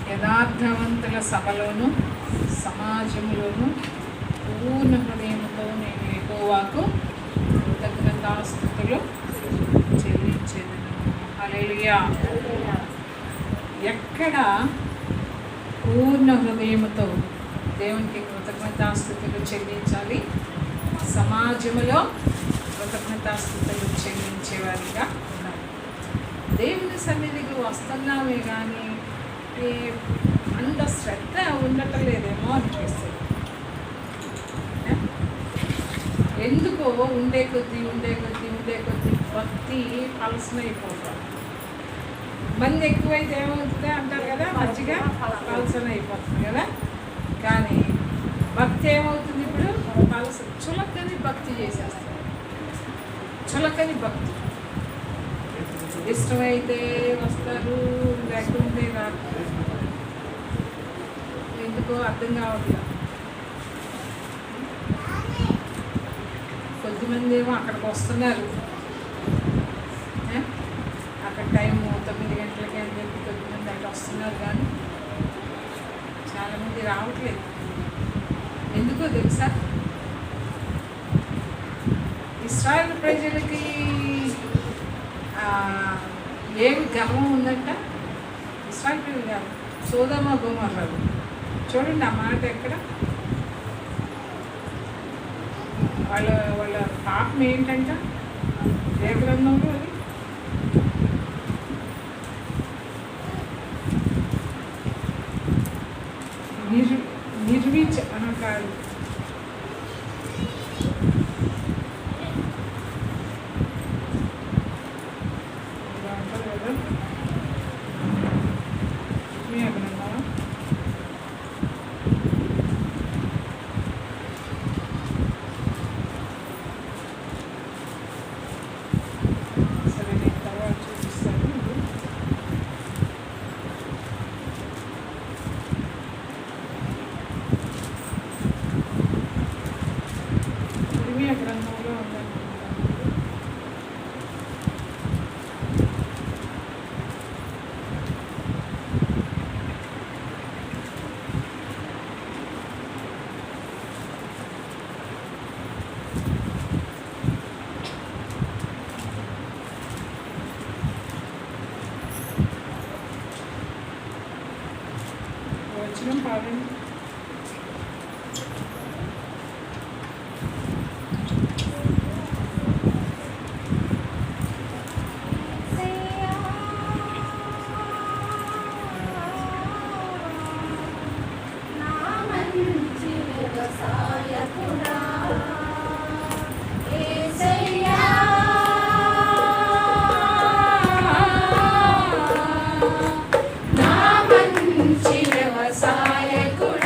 యథార్థవంతుల సభలోను సమాజంలోను పూర్ణ హృదయంతో నేను యెహోవాకు కృతజ్ఞతాస్తుతులు చెల్లించేదను. హల్లెలూయా. ఎక్కడ పూర్ణ హృదయముతో దేవునికి కృతజ్ఞతాస్తుతులు చెల్లించాలి? సమాజంలో కృతజ్ఞతాస్తుతులు చెల్లించేవారిగా ఉండాలి. దేవుని సన్నిధికి వస్తున్నామే కానీ అంత శ్రద్ధ ఉండటం లేదేమో అనిపిస్తుంది. ఎందుకో ఉండే కొద్దీ భక్తి పలసనైపోతాం. మంది ఎక్కువైతే ఏమవుతుంది అంటారు కదా, మంచిగా పలసన అయిపోతుంది కదా. కానీ భక్తి ఏమవుతుంది? ఇప్పుడు చులకని భక్తి చేసేస్తారు. చులకని భక్తి ఇష్టమైతే వస్తారు, లేకుంటే రాదు. ఎందుకో అర్థం కావట్లేదు. కొద్దిమంది ఏమో అక్కడికి వస్తున్నారు, అక్కడ టైము 9 గంటలకి అని చెప్పి కొద్దిమంది అక్కడ వస్తున్నారు, కానీ చాలామంది రావట్లేదు. ఎందుకో తెలుసా? ఇశ్రాయేలు ప్రజలకి ఏమి గర్వం ఉందంట? ఇశ్రాయేలు ప్రజలు కాదు, సోదొమ గొమొర్రాలు. చూడండి ఆ మాట ఎక్కడ. వాళ్ళ పాపం ఏంటంట? ఏ గ్రంథంలో అది? నిర్విచ అనకాడు. వచ్చిన పాడండి. వ్యవసాయకుడా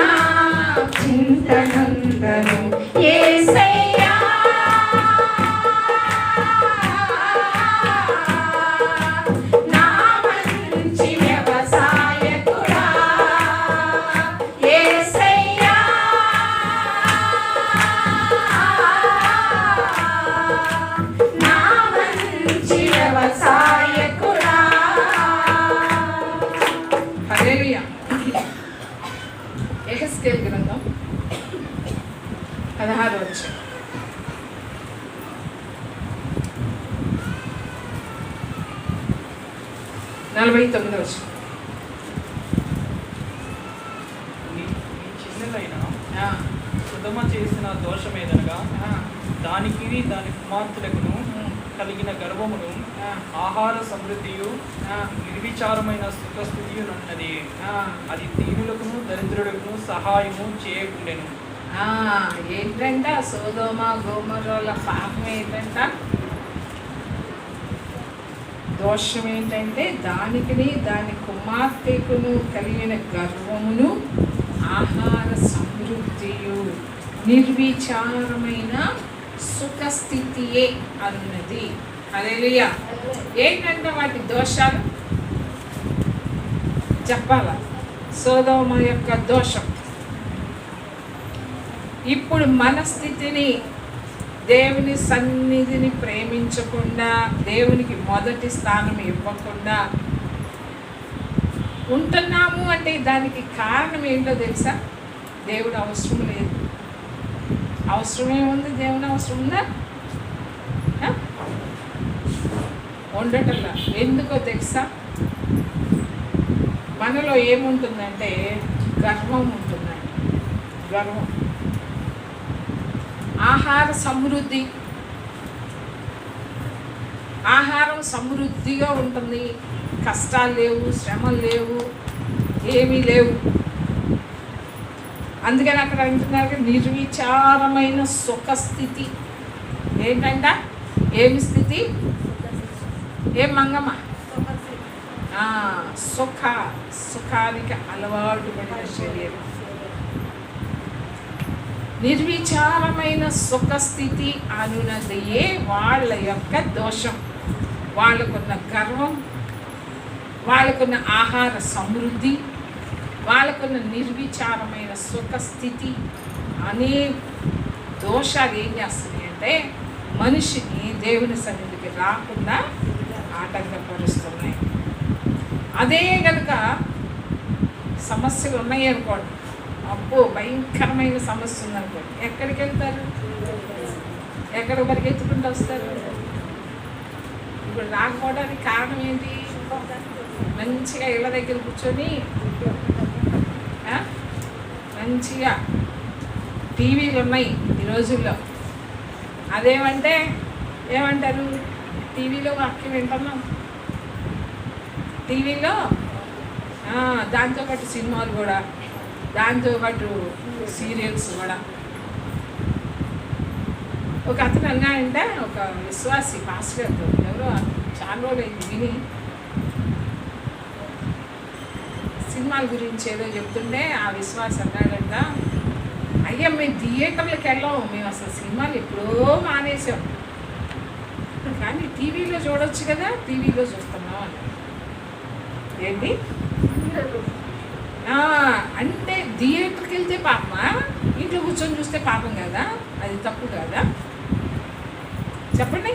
నా చింతనందను యేసయ్యా నా మంచి వ్యవసాయకుడా యేసయ్యా నా మంచి వ్యవసాయకుడా. హల్లెలూయా. యెహెజ్కేలు గ్రంథం 16వ అధ్యాయం. నలభై చిన్నదైన సుధమ చేసిన దోషమేదనగా దానికి దాని కుమార్తెలకును కలిగిన గర్వమును ఆహార సమృద్ధియు నిర్విచారమైన సుఖస్థితియునున్నది. అది దీనులకును దరిద్రులకును సహాయము చేయకుండెను. ఏంటంట సొదొమ గొమొర్రాల పాపం ఏంటంట, దోషం ఏంటంటే దానికిని దాని కుమార్తెకును కలిగిన గర్వమును ఆహార సమృద్ధియు నిర్విచారమైన సుఖస్థితియే అన్నది. హల్లెలూయా. ఏంటంటే వాటి దోషాలు చెప్పాలా? సొదొమ యొక్క దోషం. ఇప్పుడు మన స్థితిని, దేవుని సన్నిధిని ప్రేమించకుండా, దేవునికి మొదటి స్థానం ఇవ్వకుండా ఉంటున్నాము అంటే దానికి కారణం ఏంటో తెలుసా? దేవుడు అవసరం లేదు. అవసరమేముంది? దేవుని అవసరం ఉందా? ఉండటంలా. ఎందుకో తెలుసా? మనలో ఏముంటుందంటే గర్వం ఉంటుందండి. గర్వం. ఆహార సమృద్ధి, ఆహారం సమృద్ధిగా ఉంటుంది. కష్టాలు లేవు, శ్రమలు లేవు, ఏమీ లేవు. అందుకని అక్కడ అంటున్నారు నిర్విచారమైన సుఖస్థితి. ఏంటంట? ఏమి స్థితి? ఏం మంగమ్మ? సుఖానికి అలవాటు పడిన శరీరం. నిర్విచారమైన సుఖస్థితి అనున్నదియే వాళ్ళ యొక్క దోషం. వాళ్ళకున్న గర్వం, వాళ్ళకున్న ఆహార సమృద్ధి, వాళ్ళకున్న నిర్విచారమైన సుఖస్థితి అనే దోషాలు ఏం చేస్తున్నాయి అంటే మనిషిని దేవుని సన్నిధికి రాకుండా ఆటంకపరుస్తున్నాయి. అదే కనుక సమస్యలు ఉన్నాయి అనుకోండి, అబ్బో భయంకరమైన సమస్య ఉందనుకోండి, ఎక్కడికి వెళ్తారు? ఎక్కడ పరిగెత్తుకుంటూ వస్తారు? ఇప్పుడు రాకపోవడానికి కారణం ఏంటి? మంచిగా ఇళ్ళ దగ్గర కూర్చొని మంచిగా టీవీలు ఉన్నాయి ఈ రోజుల్లో. అదేమంటే ఏమంటారు? టీవీలో వాక్యం వింటున్నాం, టీవీలో దాంతోపాటు సినిమాలు కూడా, దాంతోపాటు సీరియల్స్ కూడా. ఒక అతను అన్నాడంటే, ఒక విశ్వాసి పాస్టర్ ఎవరో చాలా రోజులైంది విని, సినిమాల గురించి ఏదో చెప్తుంటే ఆ విశ్వాసి అన్నాడంట, అయ్యా మేము థియేటర్లకు వెళ్ళాము, మేము అసలు సినిమాలు ఎప్పుడో మానేసాం, కానీ టీవీలో చూడొచ్చు కదా, టీవీలో చూస్తున్నాం అని. ఏంటి అంటే థియేటర్కి వెళ్తే పాపమా, ఇంట్లో కూర్చొని చూస్తే పాపం కదా? అది తప్పు కదా? చెప్పండి.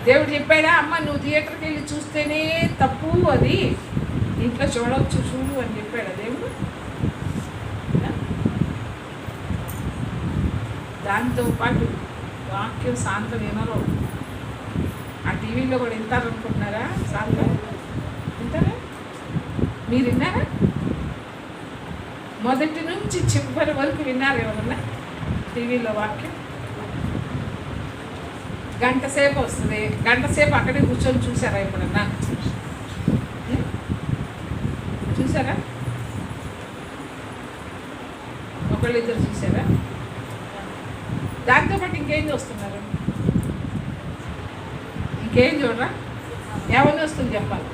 దేవుడు చెప్పాడా అమ్మ నువ్వు థియేటర్కి వెళ్ళి చూస్తేనే తప్పు, అది ఇంట్లో చూడవచ్చు చూడు అని చెప్పాడా దేవుడు? దాంతోపాటు వాక్యం సాంతం వినరు. ఆ టీవీలో కూడా వింటారనుకుంటున్నారా? సాంతం వింటారా? మీరు విన్నారా? మొదటి నుంచి చివరి వరకు విన్నారు ఎవరన్నా టీవీలో వాక్యం? గంట సేపు వస్తుంది, గంట సేపు అక్కడే కూర్చొని చూసారా ఎప్పుడన్నా? చూసారా? ఒకళ్ళిద్దరు చూసారా? దాంతోపాటు ఇంకేం చూస్తున్నారు? ఇంకేం చూడరా? ఎవరిని వస్తుంది చెప్పాలి,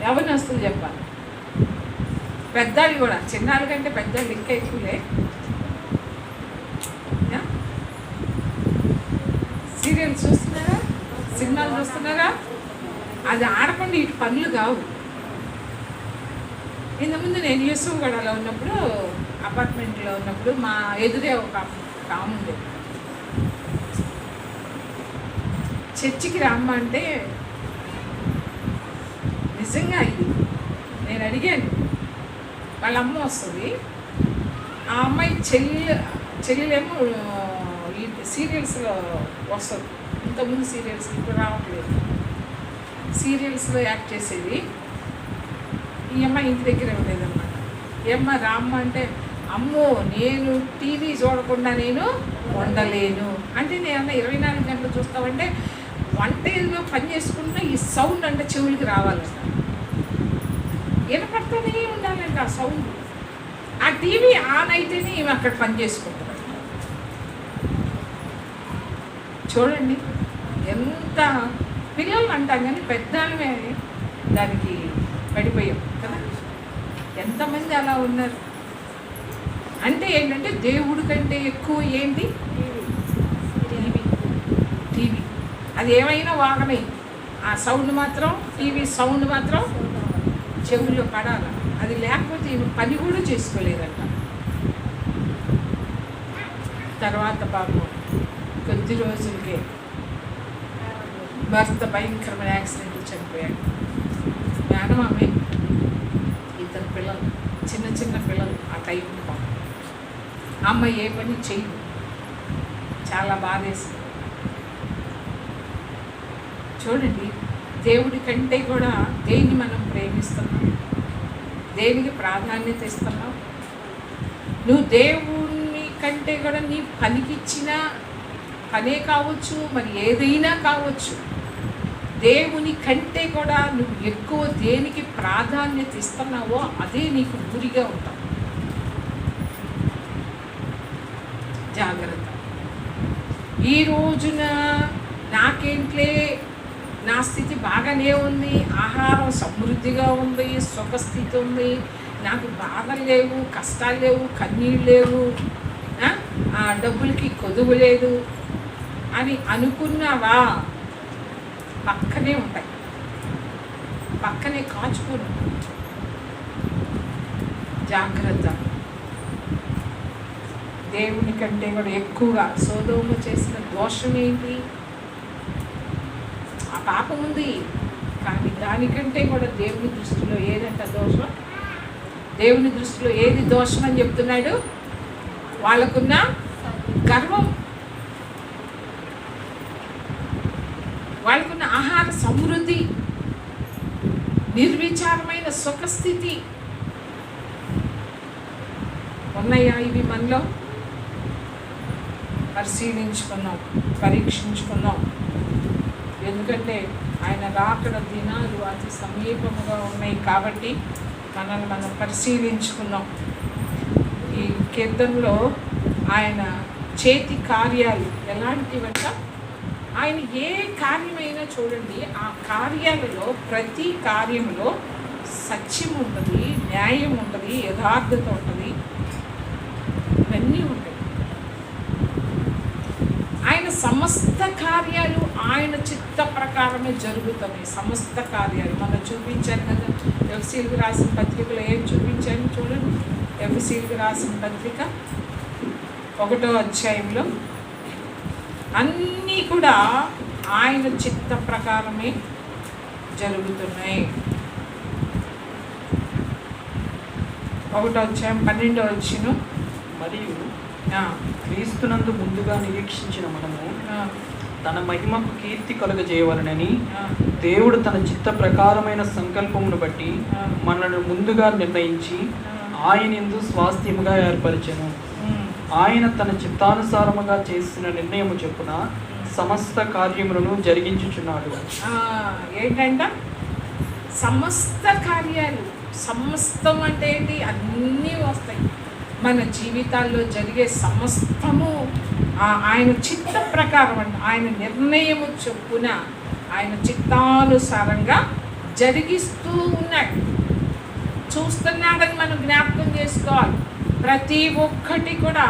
ఎవరిని వస్తుంది చెప్పాలి. పెద్దాళ్ళు కూడా, చిన్నాళ్ళ కంటే పెద్దాళ్ళు ఇంకా ఎక్కువలే. సీరియల్స్ చూస్తున్నారా, సినిమాలు చూస్తున్నారా? అది ఆడకుండా ఇటు పనులు కావు. ఇంతకుముందు నేను యూసుఫ్గూడలో ఉన్నప్పుడు, అపార్ట్మెంట్లో ఉన్నప్పుడు మా ఎదురే ఒక ఆమె ఉండేది. చర్చికి రమ్మ అంటే నిజంగా ఇది నేను అడిగాను. వాళ్ళ అమ్మ వస్తుంది, ఆ అమ్మాయి చెల్లెలేమో ఈ సీరియల్స్లో వస్తుంది. ఇంతకుముందు సీరియల్స్ ఇప్పుడు రావట్లేదు, సీరియల్స్లో యాక్ట్ చేసేది. ఈ అమ్మాయి ఇంటి దగ్గర ఉండేదన్నమాట. ఈ అమ్మ రామ్మ అంటే, అమ్మో నేను టీవీ చూడకుండా నేను ఉండలేను అంటే, నేను 24 గంటలు చూస్తామంటే వంటలో పని చేసుకుంటే ఈ సౌండ్ అంటే చెవులకి రావాలంట, వినపడుతూనే ఉండాలంట ఆ సౌండ్. ఆ టీవీ ఆన్ అయితేనే ఈమె అక్కడ పని చేసుకుంటారు. చూడండి ఎంత పిల్లలు అంటాం కానీ పెద్దమే దానికి పడిపోయాం కదా. ఎంతమంది అలా ఉన్నారు అంటే ఏంటంటే దేవుడి కంటే ఎక్కువ ఏంటి టీవీ. అది ఏమైనా వాగనే, ఆ సౌండ్ మాత్రం, టీవీ సౌండ్ మాత్రం చెవుల్లో పడాల. అది లేకపోతే పని కూడా చేసుకోలేదంట. తర్వాత పాపం కొద్ది రోజులకే భర్త భయంకరమైన యాక్సిడెంట్ చనిపోయాడు. మేనమామే, ఇద్దరు పిల్లలు, చిన్న చిన్న పిల్లలు. ఆ టైం అమ్మ ఏ పని చేయదు. చాలా బాధేస్తుంది. చూడండి, దేవుడి కంటే కూడా దేన్ని మనం ప్రేమిస్తున్నాం, దేనికి ప్రాధాన్యత ఇస్తున్నాం. నువ్వు దేవుని కంటే కూడా నీ పనికిచ్చిన పనే కావచ్చు, మరి ఏదైనా కావచ్చు, దేవుని కంటే కూడా నువ్వు ఎక్కువ దేనికి ప్రాధాన్యత ఇస్తున్నావో అదే నీకు గురిగా ఉంటావు. జాగ్రత్త. ఈ రోజున నాకేంట్లే, నా స్థితి బాగానే ఉంది, ఆహారం సమృద్ధిగా ఉంది, సుఖస్థితి ఉంది, నాకు బాధలు లేవు, కష్టాలు లేవు, కన్నీళ్ళు లేవు, డబ్బులకి కొదువు లేదు అని అనుకున్నావా, పక్కనే ఉంటాయి, పక్కనే కాచుకుని. జాగ్రత్త. దేవుని కంటే కూడా ఎక్కువగా సొదొమ చేసిన దోషం ఏంటి? ఆ పాపం ఉంది, కానీ దానికంటే కూడా దేవుని దృష్టిలో ఏదంట దోషం? దేవుని దృష్టిలో ఏది దోషం అని చెప్తున్నాడు? వాళ్ళకున్న గర్వం, వాళ్ళకున్న ఆహార సమృద్ధి, నిర్విచారమైన సుఖస్థితి ఉన్నాయా? ఇవి మనలో పరిశీలించుకున్నాం, పరీక్షించుకున్నాం. ఎందుకంటే ఆయన రాకడ దినాలు అతి సమీపముగా ఉన్నాయి కాబట్టి మనల్ని మనం పరిశీలించుకున్నాం. ఈ కీర్తనలో ఆయన చేతి కార్యాలు ఎలాంటివంట? ఆయన ఏ కార్యమైనా చూడండి, ఆ కార్యాలలో ప్రతి కార్యంలో సత్యం ఉంటుంది, న్యాయం ఉంటుంది, యథార్థత ఉంటుంది, ఇవన్నీ ఉంటాయి. ఆయన సమస్త కార్యాలు ఆయన చిత్త ప్రకారమే జరుగుతాయి. సమస్త కార్యాలు మనం చూపించాను కదా, ఎఫ్ఎసీలకు రాసిన పత్రికలో ఏం చూపించాను చూడండి. ఎఫ్ఎసీలకు రాసిన పత్రిక 1వ అధ్యాయంలో అన్నీ కూడా ఆయన చిత్త ప్రకారమే జరుగుతున్నాయి. 1వ అధ్యాయం 12వ వచనం. మరియు క్రీస్తునందు ముందుగా నిరీక్షించిన మనము తన మహిమకు కీర్తి కలుగజేయవలనని దేవుడు తన చిత్త ప్రకారమైన సంకల్పమును బట్టి మనను ముందుగా నిర్ణయించి ఆయన యందు స్వాస్థ్యముగా ఏర్పరిచెను. ఆయన తన చిత్తానుసారముగా చేసిన నిర్ణయము చొప్పున సమస్త కార్యములను జరిగించుచున్నాడు. ఏంటంట? సమస్త కార్యాలు. సమస్తం అంటే ఏంటి? అన్నీ వస్తాయి. మన జీవితాల్లో జరిగే సమస్తము ఆయన చిత్త ప్రకారం అంట, ఆయన నిర్ణయము చొప్పున, ఆయన చిత్తానుసారంగా జరిగిస్తూ ఉన్నాడు. చూస్తున్నాడని మనం జ్ఞాపకం చేసుకోవాలి. ప్రతి ఒక్కటి కూడా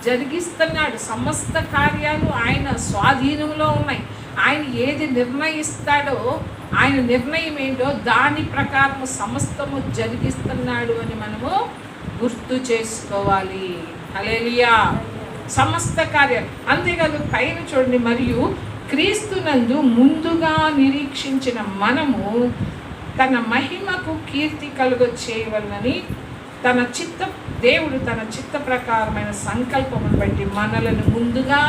జరిగిస్తున్నాడు. సమస్త కార్యాలు ఆయన స్వాధీనంలో ఉన్నాయి. ఆయన ఏది నిర్ణయిస్తాడో, ఆయన నిర్ణయం ఏంటో దాని ప్రకారం సమస్తము జరిగిస్తున్నాడు అని మనము గుర్తు చేసుకోవాలి. హల్లెలూయా. సమస్త కార్యాలు. అంతేకాదు పైన చూడండి, మరియు క్రీస్తునందు ముందుగా నిరీక్షించిన మనము తన మహిమకు కీర్తి కలుగ చేయవలనని దేవుడు తన చిత్త ప్రకారమైన సంకల్పమును బట్టి మనలను ముందుగా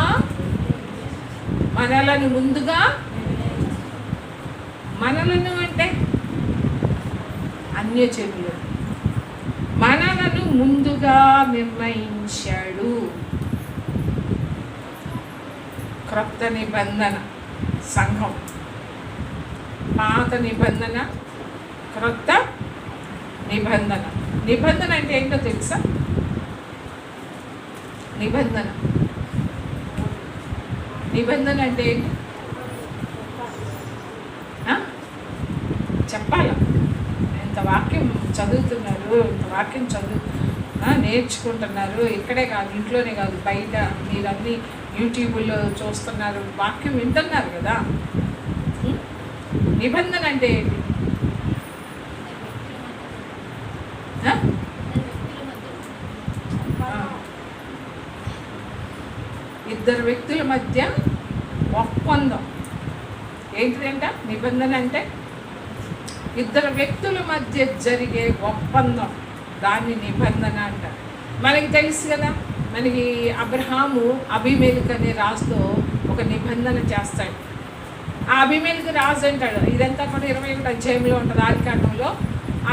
మనలను అంటే అన్యజనులు మనలను ముందుగా నిర్ణయించాడు. క్రొత్త నిబంధన సంఘం, పాత నిబంధన, క్రొత్త నిబంధన. నిబంధన అంటే ఏంటో తెలుసా? నిబంధన అంటే ఏంటి చెప్పాలా? ఇంత వాక్యం చదువుతున్నారు, నేర్చుకుంటున్నారు. ఇక్కడే కాదు, ఇంట్లోనే కాదు, బయట మీరన్నీ యూట్యూబ్లో చూస్తున్నారు, వాక్యం వింటున్నారు కదా. నిబంధన అంటే ఏంటి? ఇద్దరు వ్యక్తుల మధ్య ఒప్పందం. ఏంటిదంట నిబంధన అంటే? ఇద్దరు వ్యక్తుల మధ్య జరిగే ఒప్పందం, దాన్ని నిబంధన అంటారు. మనకి తెలుసు కదా, మనకి అబ్రహాము అబీమెలెకు అనే రాజుతో ఒక నిబంధన చేస్తాడు. ఆ అబీమెలెకు రాజు అంటాడు, ఇదంతా కూడా 21వ అధ్యాయంలో ఉంటుంది ఆదికాండంలో.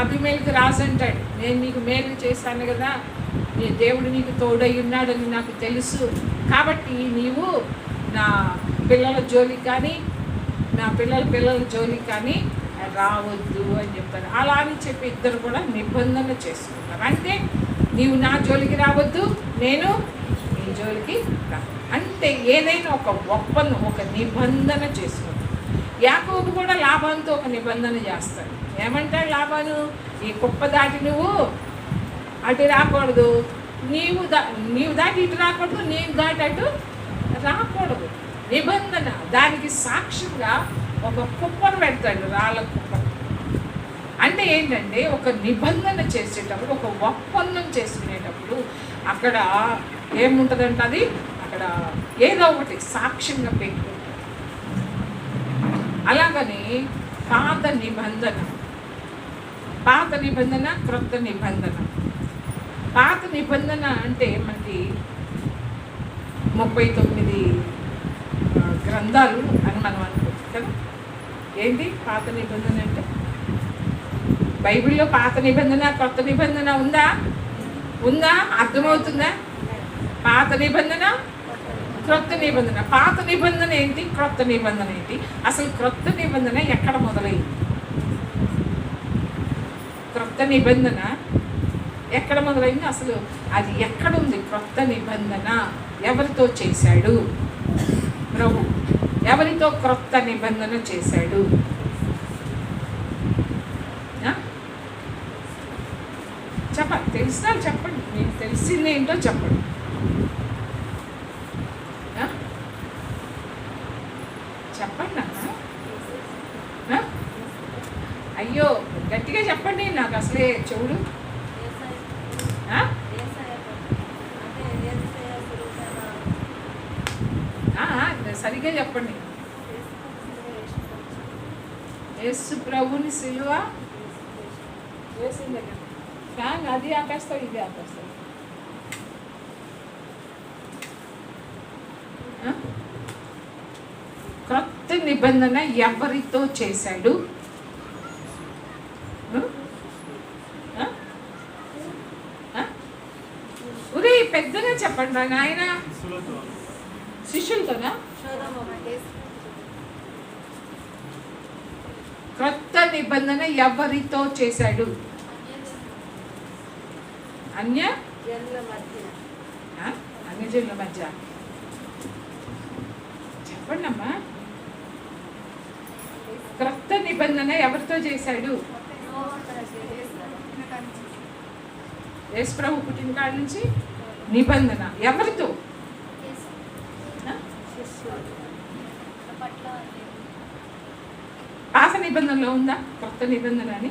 అబీమెలెకు రాజు అంటాడు, నేను నీకు మేలు చేశాను కదా, నీ దేవుడు నీకు తోడై ఉన్నాడని నాకు తెలుసు, కాబట్టి నీవు నా పిల్లల జోలికి కానీ నా పిల్లల జోలికి కానీ రావద్దు అని చెప్తారు. అలా అని చెప్పి ఇద్దరు కూడా నిబంధన చేసుకుంటారు. అంటే నీవు నా జోలికి రావద్దు, నేను నీ జోలికి రా, అంటే ఏదైనా ఒక ఒప్పందం, ఒక నిబంధన చేసుకుంటారు. యాకోబు కూడా లాభంతో ఒక నిబంధన చేస్తాడు. ఏమంటాడు లాభాను? ఈ కుప్ప దాటి నువ్వు అటు రాకూడదు, నీవు దాటి ఇటు రాకూడదు, నీవు దాటి అటు రాకూడదు. నిబంధన, దానికి సాక్షిగా ఒక కుప్పను పెడతాడు, రాళ్ళ కుప్ప. అంటే ఏంటంటే ఒక నిబంధన చేసేటప్పుడు, ఒక ఒప్పందం చేసుకునేటప్పుడు అక్కడ ఏముంటుందంటే అది అక్కడ ఏదో ఒకటి సాక్ష్యంగా పెట్టుకుంటారు. అలాగని పాత నిబంధన, క్రొత్త నిబంధన. పాత నిబంధన అంటే మనకి 39 గ్రంథాలు అని మనం అనుకుంటాం కదా. ఏంటి పాత నిబంధన అంటే? బైబిల్లో పాత నిబంధన, క్రొత్త నిబంధన ఉందా? అర్థమవుతుందా? పాత నిబంధన, క్రొత్త నిబంధన. పాత నిబంధన ఏంటి, క్రొత్త నిబంధన ఏంటి? అసలు క్రొత్త నిబంధన ఎక్కడ మొదలైంది? క్రొత్త నిబంధన ఎక్కడ మొదలైంది? అసలు అది ఎక్కడుంది? క్రొత్త నిబంధన ఎవరితో చేశాడు ప్రభు? ఎవరితో క్రొత్త నిబంధన చేశాడు? చెప్పండి, తెలిసినా చెప్పండి, మీకు తెలిసింది ఏంటో చెప్పండి. చెప్పండి అన్న. అయ్యో గట్టిగా చెప్పండి, నాకు అసలే చెవుడు. సరిగ్గా చెప్పండి. యేసు ప్రభుని సిలువ వేసింది. ఫ్యాన్ అది ఆపేస్తావు, ఇది ఆపేస్తావు. క్రొత్త నిబంధన ఎవరితో చేశాడు? ఒరే పెద్దగా చెప్పండి నాయన. శిష్యులతోనా? క్రొత్త నిబంధన ఎవరితో చేశాడు? అన్యజనుల మధ్య. చెప్పండి అమ్మా, క్రొత్త నిబంధన ఎవరితో చేశాడు? యేసు ప్రభు పుట్టిన కాడి నుంచి నిబంధన ఎవరితో? పాత నిబంధనలో ఉందా కొత్త నిబంధన అని?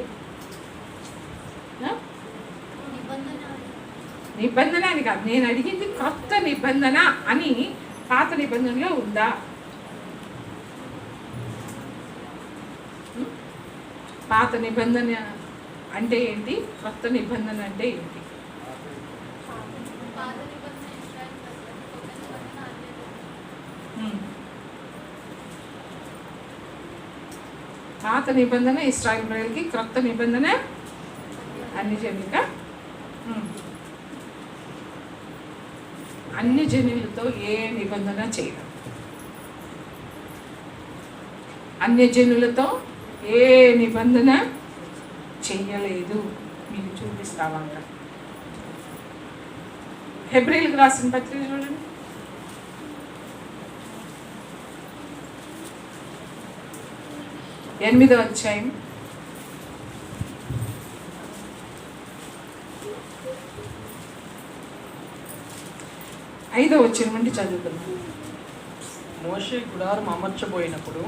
నిబంధన అని కాదు నేను అడిగింది, కొత్త నిబంధన అని పాత నిబంధనలో ఉందా? పాత నిబంధన అంటే ఏంటి, కొత్త నిబంధన అంటే ఏంటి? పాత నిబంధన ఇశ్రాయేలు ప్రజలకి, క్రొత్త నిబంధన అన్ని జనులుగా. అన్ని జనులతో ఏ నిబంధన చేయడం, అన్య జనులతో ఏ నిబంధన చెయ్యలేదు. మీకు చూపిస్తామంట. హెబ్రీలకు రాసిన పత్రిక చూడండి. ఎనిమిదవ అధ్యాయం 5వ వచనం నుండి చదువుతున్నాం. మోషే గుడారం అమర్చబోయినప్పుడు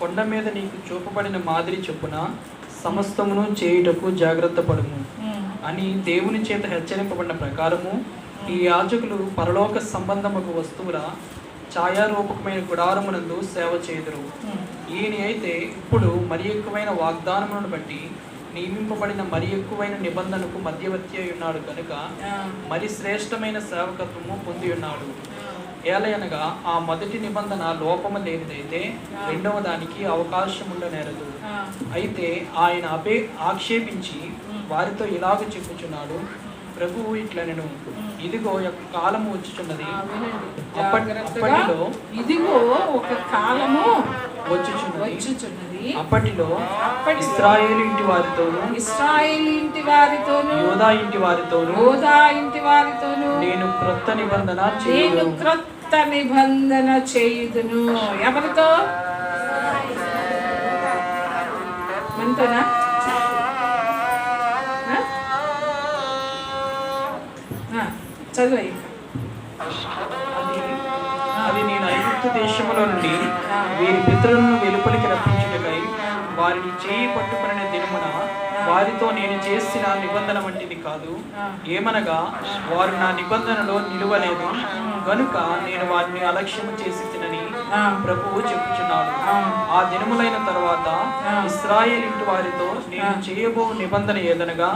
కొండ మీద నీకు చూపబడిన మాదిరి చొప్పున సమస్తమును చేయుటకు జాగ్రత్త పడుము అని దేవుని చేత హెచ్చరింపబడిన ప్రకారము ఈ యాజకులు పరలోక సంబంధముకు వస్తువుల ఛాయారూపకమైన గుడారమునందు సేవ చేదురు. ఈయన అయితే ఇప్పుడు మరి ఎక్కువైన వాగ్దానములను బట్టి నియమింపబడిన మరి ఎక్కువైన నిబంధనకు మధ్యవర్తి అయి ఉన్నాడు కనుక మరి శ్రేష్టమైన సేవకత్వము పొంది ఉన్నాడు. ఏలయనగా ఆ మొదటి నిబంధన లోపము లేనిదైతే రెండవ దానికి అవకాశం ఉండనేరదు. అయితే ఆయన ఆక్షేపించి వారితో ఇలాగ చెప్పుచున్నాడు, ప్రభువు ఇట్లనెను, ఇదిగో ఒక కాలము వచ్చుచున్నది, అప్పటిలో ఇదిగో ఒక కాలము వచ్చుచున్నది, అప్పటిలో ఇశ్రాయేలు ఇంటి వారితోను యోధా ఇంటి వారితోను నేను క్రొత్త నిబంధన చేయుదును. ఎవరితో? మనతోనా? చదువు. అది నేను ఐగుప్తు దేశములో నుండి వీరి పితరులను వెలుపలికి రప్పించుటకై వారిని చేయి పట్టుకునే దినమున వారితో నేను చేసిన నిబంధన వంటిది కాదు. ఏమనగా వారు నా నిబంధనలో నిలువలేదు గనుక నేను వారిని అలక్ష్యము చేసి తినని ప్రభువు చెప్పుచున్నాడు. ఆ దినములైన తర్వాత ఇశ్రాయేలు ఇంటి వారితో నేను చేయబో నిబంధన ఏదనగా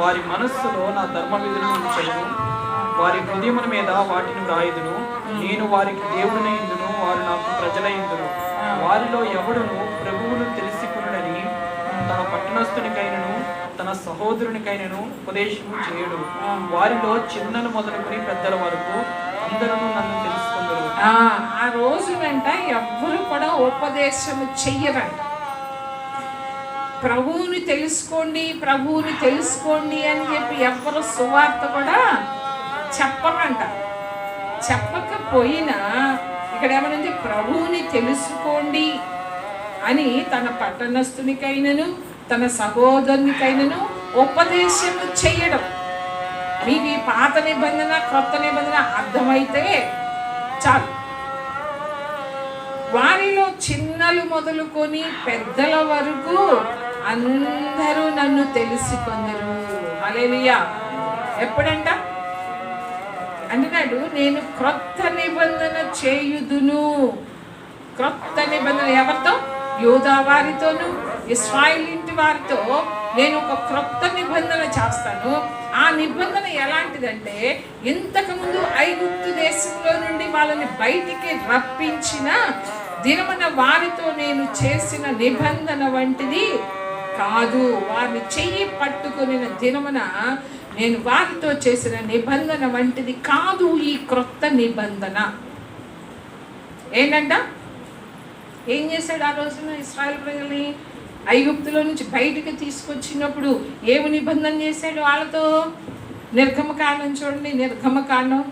వారి మనస్సులో నా ధర్మ విధులను ఉంచెదను, వారి హృదయముల మీద వాటిని వ్రాయుదును, నేను వారికి దేవుడనైందును, వారు నాకు ప్రజలైందును. వారిలో ఎవడును ప్రభువును తెలుసుకునుడని తన పట్టణస్థునికైనను తన సహోదరునికైనను ఉపదేశము చేయడు. వారిలో చిన్నలు మొదలుకొని పెద్దల వరకు అందరూ నన్ను తెలుసుకుందరు. ఆ రోజునంట ఎవ్వరు కూడా ఉపదేశము చెయ్యరంట. ప్రభువుని తెలుసుకోండి అని చెప్పి ఎవ్వరు సువార్త కూడా చెప్పరంట. చెప్పకపోయినా ఇక్కడ ఏమనంటే ప్రభువుని తెలుసుకోండి అని తన పట్టణస్థునికైనను తన సహోదరునికైనను ఉపదేశము చేయడం. మీకు ఈ పాత నిబంధన క్రొత్త నిబంధన అర్థమైతే చాలు. వారిలో చిన్నలు మొదలుకొని పెద్దల వరకు అందరూ నన్ను తెలుసుకొందరు. హల్లెలూయా. ఎప్పుడంట అంటున్నాడు, నేను క్రొత్త నిబంధన చేయుదును. క్రొత్త నిబంధన ఎవరితో? యూదా వారితోను ఇశ్రాయేలు ఇంటి వారితో నేను ఒక క్రొత్త నిబంధన చేస్తాను. ఆ నిబంధన ఎలాంటిదంటే, ఇంతకుముందు ఐగుప్తు దేశంలో నుండి వాళ్ళని బయటికి రప్పించిన దినమున వారితో నేను చేసిన నిబంధన వంటిది కాదు. వారిని చెయ్యి పట్టుకుని దినమున నేను వారితో చేసిన నిబంధన వంటిది కాదు ఈ క్రొత్త నిబంధన. ఏంటంట? ఏం చేశాడు ఆ రోజున ఇశ్రాయేలు ప్రజల్ని ఐగుప్తులో నుంచి బయటకు తీసుకొచ్చినప్పుడు ఏమి నిబంధన చేశాడు వాళ్ళతో? నిర్గమకాండం చూడండి. నిర్గమకాండం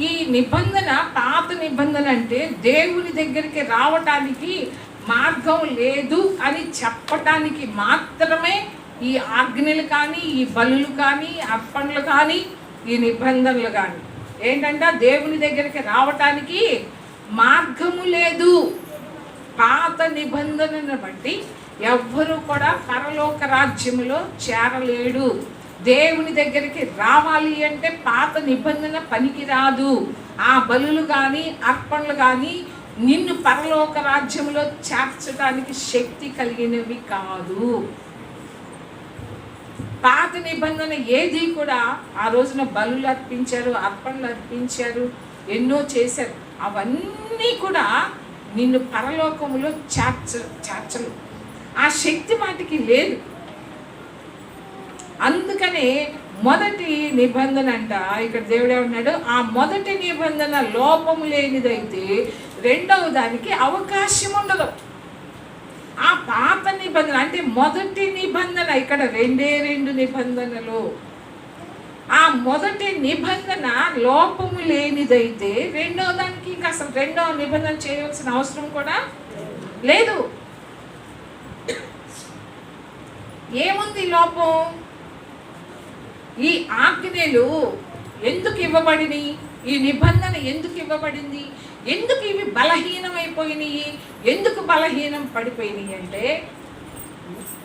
ఈ నిబంధన పాత నిబంధన అంటే దేవుని దగ్గరికి రావటానికి మార్గం లేదు అని చెప్పటానికి మాత్రమే ఈ ఆజ్ఞలు కానీ, ఈ బలులు కానీ, అర్పణలు కానీ, ఈ నిబంధనలు కానీ. ఏంటంటే దేవుని దగ్గరికి రావటానికి మార్గము లేదు. పాత నిబంధనను బట్టి ఎవ్వరూ కూడా పరలోక రాజ్యములో చేరలేడు. దేవుని దగ్గరికి రావాలి అంటే పాత నిబంధన పనికిరాదు. ఆ బలులు కానీ, అర్పణలు కానీ నిన్ను పరలోక రాజ్యంలో చేర్చడానికి శక్తి కలిగినవి కాదు. పాత నిబంధన ఏది కూడా ఆ రోజున బలులు అర్పించారు, అర్పణలు అర్పించారు, ఎన్నో చేశారు. అవన్నీ కూడా నిన్ను పరలోకములో చేర్చలు. ఆ శక్తి వాటికి లేదు. అందుకనే మొదటి నిబంధన అంట ఇక్కడ దేవుడే ఉన్నాడు. ఆ మొదటి నిబంధన లోపము లేనిదైతే రెండవ దానికి అవకాశం ఉండదు. ఆ పాత నిబంధన అంటే మొదటి నిబంధన, ఇక్కడ రెండు నిబంధనలు. ఆ మొదటి నిబంధన లోపము లేనిదైతే రెండవ దానికి ఇంకా అసలు రెండవ నిబంధన చేయవలసిన అవసరం కూడా లేదు. ఏముంది లోపం? ఈ ఆజ్ఞలు ఎందుకు ఇవ్వబడినాయి? ఈ నిబంధన ఎందుకు ఇవ్వబడింది? ఎందుకు ఇవి బలహీనమైపోయినాయి? ఎందుకు బలహీనం పడిపోయినాయి అంటే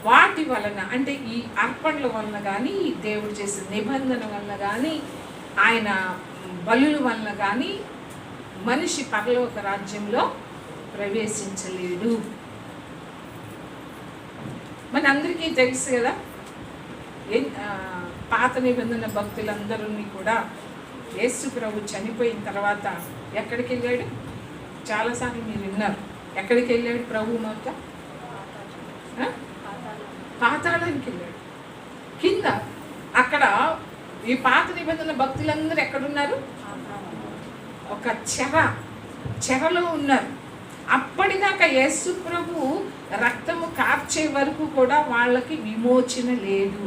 వాటి వలన, అంటే ఈ అర్పణల వలన కానీ, ఈ దేవుడు చేసిన నిబంధన వలన కానీ, ఆయన బలుల వలన కానీ మనిషి పరలోక రాజ్యంలో ప్రవేశించలేడు. మన అందరికీ తెలుసు కదా, పాత నిబంధన భక్తులందరూ కూడా యేసు ప్రభు చనిపోయిన తర్వాత ఎక్కడికి వెళ్ళాడు? చాలాసార్లు మీరు విన్నారు. ఎక్కడికి వెళ్ళాడు ప్రభు? మొత్తం పాతాళానికి వెళ్ళాడు. కింద అక్కడ ఈ పాత నిబంధన భక్తులందరూ ఎక్కడున్నారు? ఒక చెరలో ఉన్నారు. అప్పటిదాకా యేసు ప్రభు రక్తము కార్చే వరకు కూడా వాళ్ళకి విమోచన లేదు.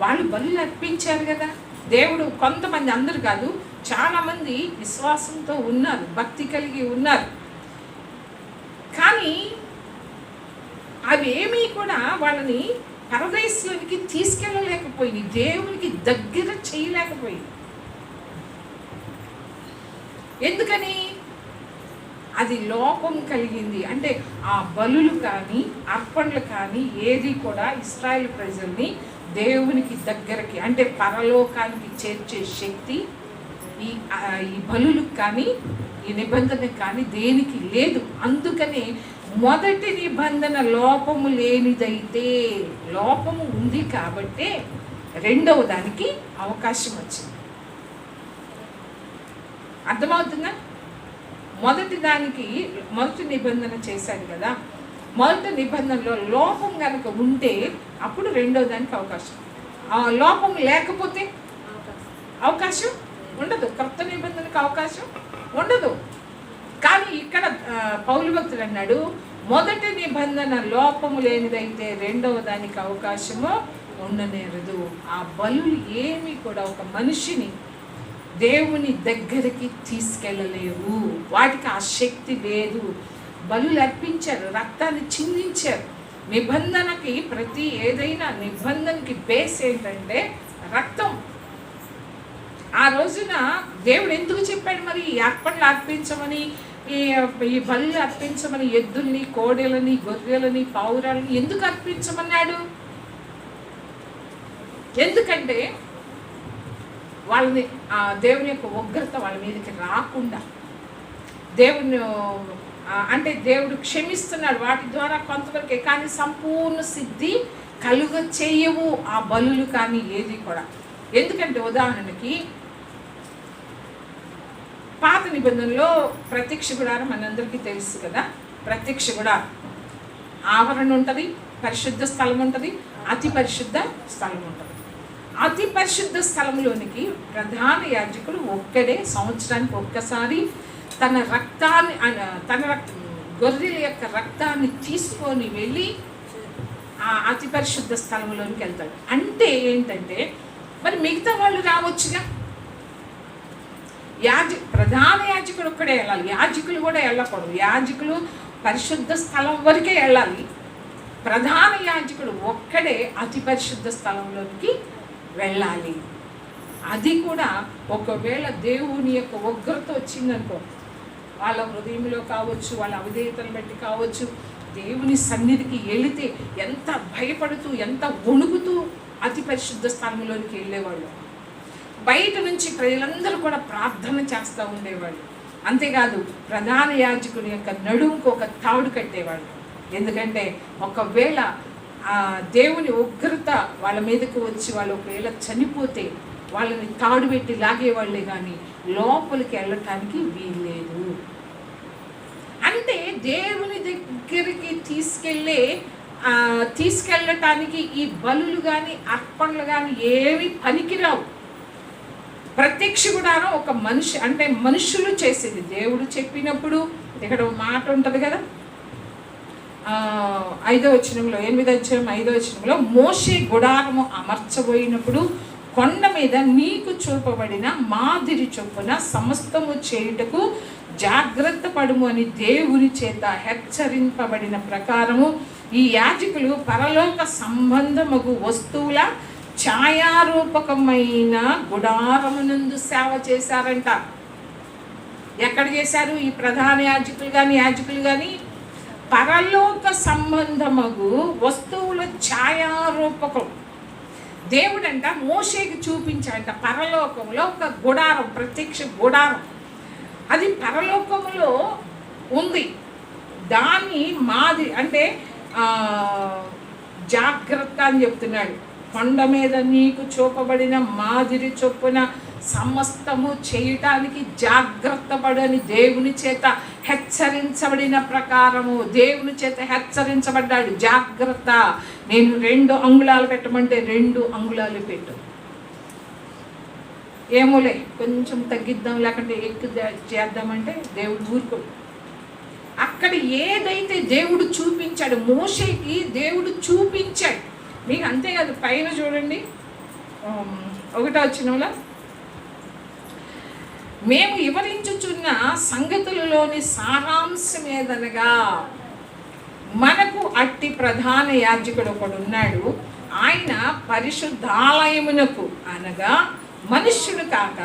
వాళ్ళు బలులు అర్పించారు కదా. దేవుడు కొంతమంది, అందరు కాదు, చాలామంది విశ్వాసంతో ఉన్నారు, భక్తి కలిగి ఉన్నారు. కానీ అవేమీ కూడా వాళ్ళని పరదేశంలోనికి తీసుకెళ్ళలేకపోయింది, దేవునికి దగ్గర చేయలేకపోయింది. ఎందుకని? అది లోపం కలిగింది. అంటే ఆ బలులు కానీ, అర్పణలు కానీ ఏది కూడా ఇశ్రాయేలు ప్రజల్ని దేవునికి దగ్గరకి, అంటే పరలోకానికి చేర్చే శక్తి ఈ బలులకు కానీ, ఈ నిబంధనకు కానీ దేనికి లేదు. అందుకనే మొదటి నిబంధన లోపము లేనిదైతే, లోపము ఉంది కాబట్టే రెండవ దానికి అవకాశం వచ్చింది. అర్థమవుతుందా? మొదటి నిబంధన చేశాడు కదా, మొదటి నిబంధనలో లోపం కనుక ఉంటే అప్పుడు రెండో దానికి అవకాశం. ఆ లోపం లేకపోతే అవకాశం ఉండదు, కొత్త నిబంధనకు అవకాశం ఉండదు. కానీ ఇక్కడ పౌలు భక్తుడు అన్నాడు, మొదటి నిబంధన లోపము లేనిదైతే రెండవ దానికి అవకాశము ఉండనేరదు. ఆ బలులు ఏమి కూడా ఒక మనిషిని దేవుని దగ్గరికి తీసుకెళ్ళలేవు. వాటికి ఆ శక్తి లేదు. బలులు అర్పించారు, రక్తాన్ని చిందించారు. నిబంధనకి ఏదైనా నిబంధనకి బేస్ ఏంటంటే రక్తం. ఆ రోజున దేవుడు ఎందుకు చెప్పాడు మరి ఈ అర్పణలు అర్పించమని, ఈ బలులు అర్పించమని? ఎద్దుల్ని, కోడెలని, గొర్రెలని, పావురాలని ఎందుకు అర్పించమన్నాడు? ఎందుకంటే వాళ్ళని దేవుని యొక్క ఉగ్రత వాళ్ళ మీదకి రాకుండా, అంటే దేవుడు క్షమిస్తున్నాడు వాటి ద్వారా కొంతవరకే, కానీ సంపూర్ణ సిద్ధి కలుగ చేయవు ఆ బలులు కానీ ఏది కూడా. ఎందుకంటే ఉదాహరణకి పాత నిబంధనలో ప్రత్యక్ష గుడారం మనందరికీ తెలుసు కదా. ప్రత్యక్ష గుడారం ఆవరణ ఉంటుంది, పరిశుద్ధ స్థలం ఉంటుంది, అతి పరిశుద్ధ స్థలం ఉంటుంది. అతి పరిశుద్ధ స్థలంలోనికి ప్రధాన యాజకుడు ఒక్కడే సంవత్సరానికి ఒక్కసారి గొర్రెల యొక్క రక్తాన్ని తీసుకొని వెళ్ళి ఆ అతి పరిశుద్ధ స్థలంలోనికి వెళ్తాడు. అంటే ఏంటంటే మరి మిగతా వాళ్ళు రావచ్చుగా. ప్రధాన యాజకుడు ఒక్కడే వెళ్ళాలి, యాజకులు కూడా వెళ్ళకూడదు. యాజకులు పరిశుద్ధ స్థలం వరకే వెళ్ళాలి. ప్రధాన యాజకుడు ఒక్కడే అతి పరిశుద్ధ స్థలంలోకి వెళ్ళాలి. అది కూడా ఒకవేళ దేవుని యొక్క ఉగ్రత వచ్చిందనుకో, వాళ్ళ హృదయంలో కావచ్చు, వాళ్ళ అవిధేయతను బట్టి కావచ్చు, దేవుని సన్నిధికి వెళితే ఎంత భయపడుతూ ఎంత వణుకుతూ అతి పరిశుద్ధ స్థలంలోనికి వెళ్ళేవాళ్ళు. బయట నుంచి ప్రజలందరూ కూడా ప్రార్థన చేస్తూ ఉండేవాళ్ళు. అంతేకాదు ప్రధాన యాజకుని యొక్క నడుముకు ఒక తాడు కట్టేవాళ్ళు. ఎందుకంటే ఒకవేళ దేవుని ఉగ్రత వాళ్ళ మీదకు వచ్చి వాళ్ళు ఒకవేళ చనిపోతే వాళ్ళని తాడు పెట్టి లాగేవాళ్ళే కానీ లోపలికి వెళ్ళటానికి వీల్లేదు. అంటే దేవుని దగ్గరికి తీసుకెళ్ళటానికి ఈ బలులు కానీ అర్పణలు కానీ ఏవి పనికిరావు. ప్రత్యక్ష గుడారం ఒక మనిషి అంటే మనుషులు చేసేది. దేవుడు చెప్పినప్పుడు ఇక్కడ మాట ఉంటుంది కదా, 5వ వచనంలో 8వ అధ్యాయం 5వ వచనంలో, మోషే గుడారము అమర్చబోయినప్పుడు కొండ మీద నీకు చూపబడిన మాదిరి చొప్పున సమస్తము చేయుటకు జాగ్రత్త పడుము అని దేవుని చేత హెచ్చరింపబడిన ప్రకారము ఈ యాజకులు పరలోక సంబంధమగు వస్తువుల ఛాయారూపకమైన గుడారమునందు సేవ చేశారంట. ఎక్కడ చేశారు ఈ ప్రధాన యాజకులు కానీ పరలోక సంబంధమగు వస్తువుల ఛాయారూపకం. దేవుడంట మోషేకి చూపించాడంట పరలోకంలో ఒక గుడారం, ప్రత్యక్ష గుడారం. అది పరలోకములో ఉంది. దాన్ని అంటే జాగ్రత్త అని చెప్తున్నాడు. కొండ మీద నీకు చూపబడిన మాదిరి చొప్పున సమస్తము చేయటానికి జాగ్రత్త పడని దేవుని చేత హెచ్చరించబడిన ప్రకారము దేవుని చేత హెచ్చరించబడ్డాడు. జాగ్రత్త, నేను 2 అంగుళాలు పెట్టమంటే 2 అంగుళాలు పెట్టు, ఏమోలే కొంచెం తగ్గిద్దాం లేకుంటే ఎక్కువ చేద్దామంటే దేవుడు ఊరుకోడు. అక్కడ ఏదైతే దేవుడు చూపించాడు, మోషేకి దేవుడు చూపించాడు. మీకు అంతేకాదు, పైన చూడండి 1వ వచనంలో, మేము వివరించుచున్న సంగతులలోని సారాంశం ఏదనగా, మనకు అట్టి ప్రధాన యాజకుడు ఒకడు ఉన్నాడు. ఆయన పరిశుద్ధాలయమునకు అనగా మనుష్యుడు కాక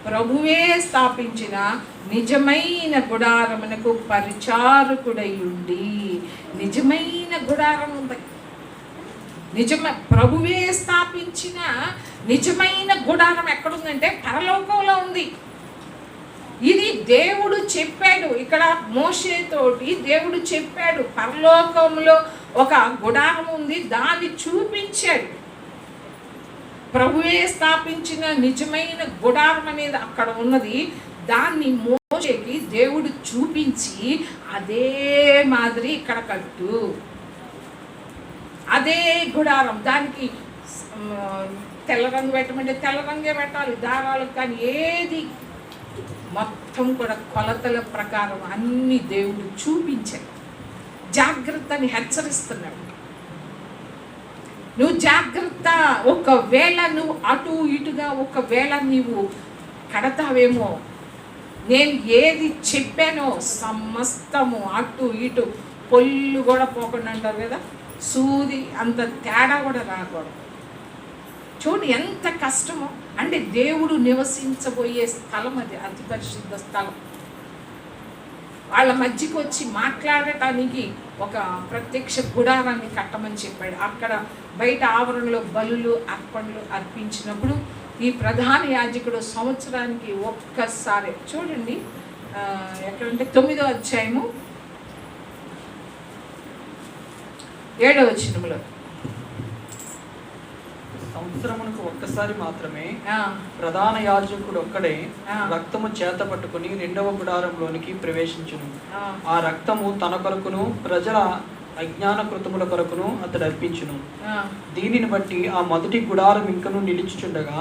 ప్రభువే స్థాపించిన నిజమైన గుడారమునకు పరిచారకుడై ఉండి. నిజమైన గుడారం ఉంది, ప్రభువే స్థాపించిన నిజమైన గుడారం ఎక్కడుందంటే పరలోకంలో ఉంది. ఇది దేవుడు చెప్పాడు. ఇక్కడ మోషేతోటి దేవుడు చెప్పాడు పరలోకంలో ఒక గుడారం ఉంది, దాన్ని చూపించాడు. ప్రభువే స్థాపించిన నిజమైన గుడారం అనేది అక్కడ ఉన్నది. దాన్ని మోషేకి దేవుడు చూపించి అదే మాదిరి ఇక్కడ కట్టు, అదే గుడారం. దానికి తెల్ల రంగు పెట్టమంటే తెల్ల రంగే పెట్టాలి, దారాలకు కానీ ఏది మొత్తం కూడా కొలతల ప్రకారం అన్ని దేవుడు చూపించాడు. జాగ్రత్తని హెచ్చరిస్తున్నాడు. నువ్వు జాగ్రత్త, ఒకవేళ నువ్వు అటు ఇటుగా ఒకవేళ నీవు కడతావేమో, నేను ఏది చెప్పానో సమస్తము అటు ఇటు పొల్లు కూడా పోకుండా అంటారు కదా, సూది అంత తేడా కూడా రాకూడదు. చూడు ఎంత కష్టమో. అంటే దేవుడు నివసించబోయే స్థలం అది, అతి పరిశుద్ధ స్థలం. వాళ్ళ మధ్యకి వచ్చి మాట్లాడటానికి ఒక ప్రత్యక్ష గుడారాన్ని కట్టమని చెప్పాడు. అక్కడ బయట ఆవరణలో బలులు అర్పణలు అర్పించినప్పుడు ఈ ప్రధాన యాజకుడు సంవత్సరానికి ఒక్కసారి, చూడండి ఎక్కడంటే 9వ అధ్యాయము 7వ వచనంలో, సంవత్సరమునకు ఒక్కసారి మాత్రమే ప్రధాన యాజకుడు ఒక్కడే రక్తము చేత పట్టుకుని 2వ గుడారంలోనికి ప్రవేశించును. ఆ రక్తము తన కొరకును ప్రజల అజ్ఞాన కృతముల కొరకును అతడు అర్పించును. దీనిని బట్టి ఆ మొదటి గుడారం ఇంకను నిలిచిచుండగా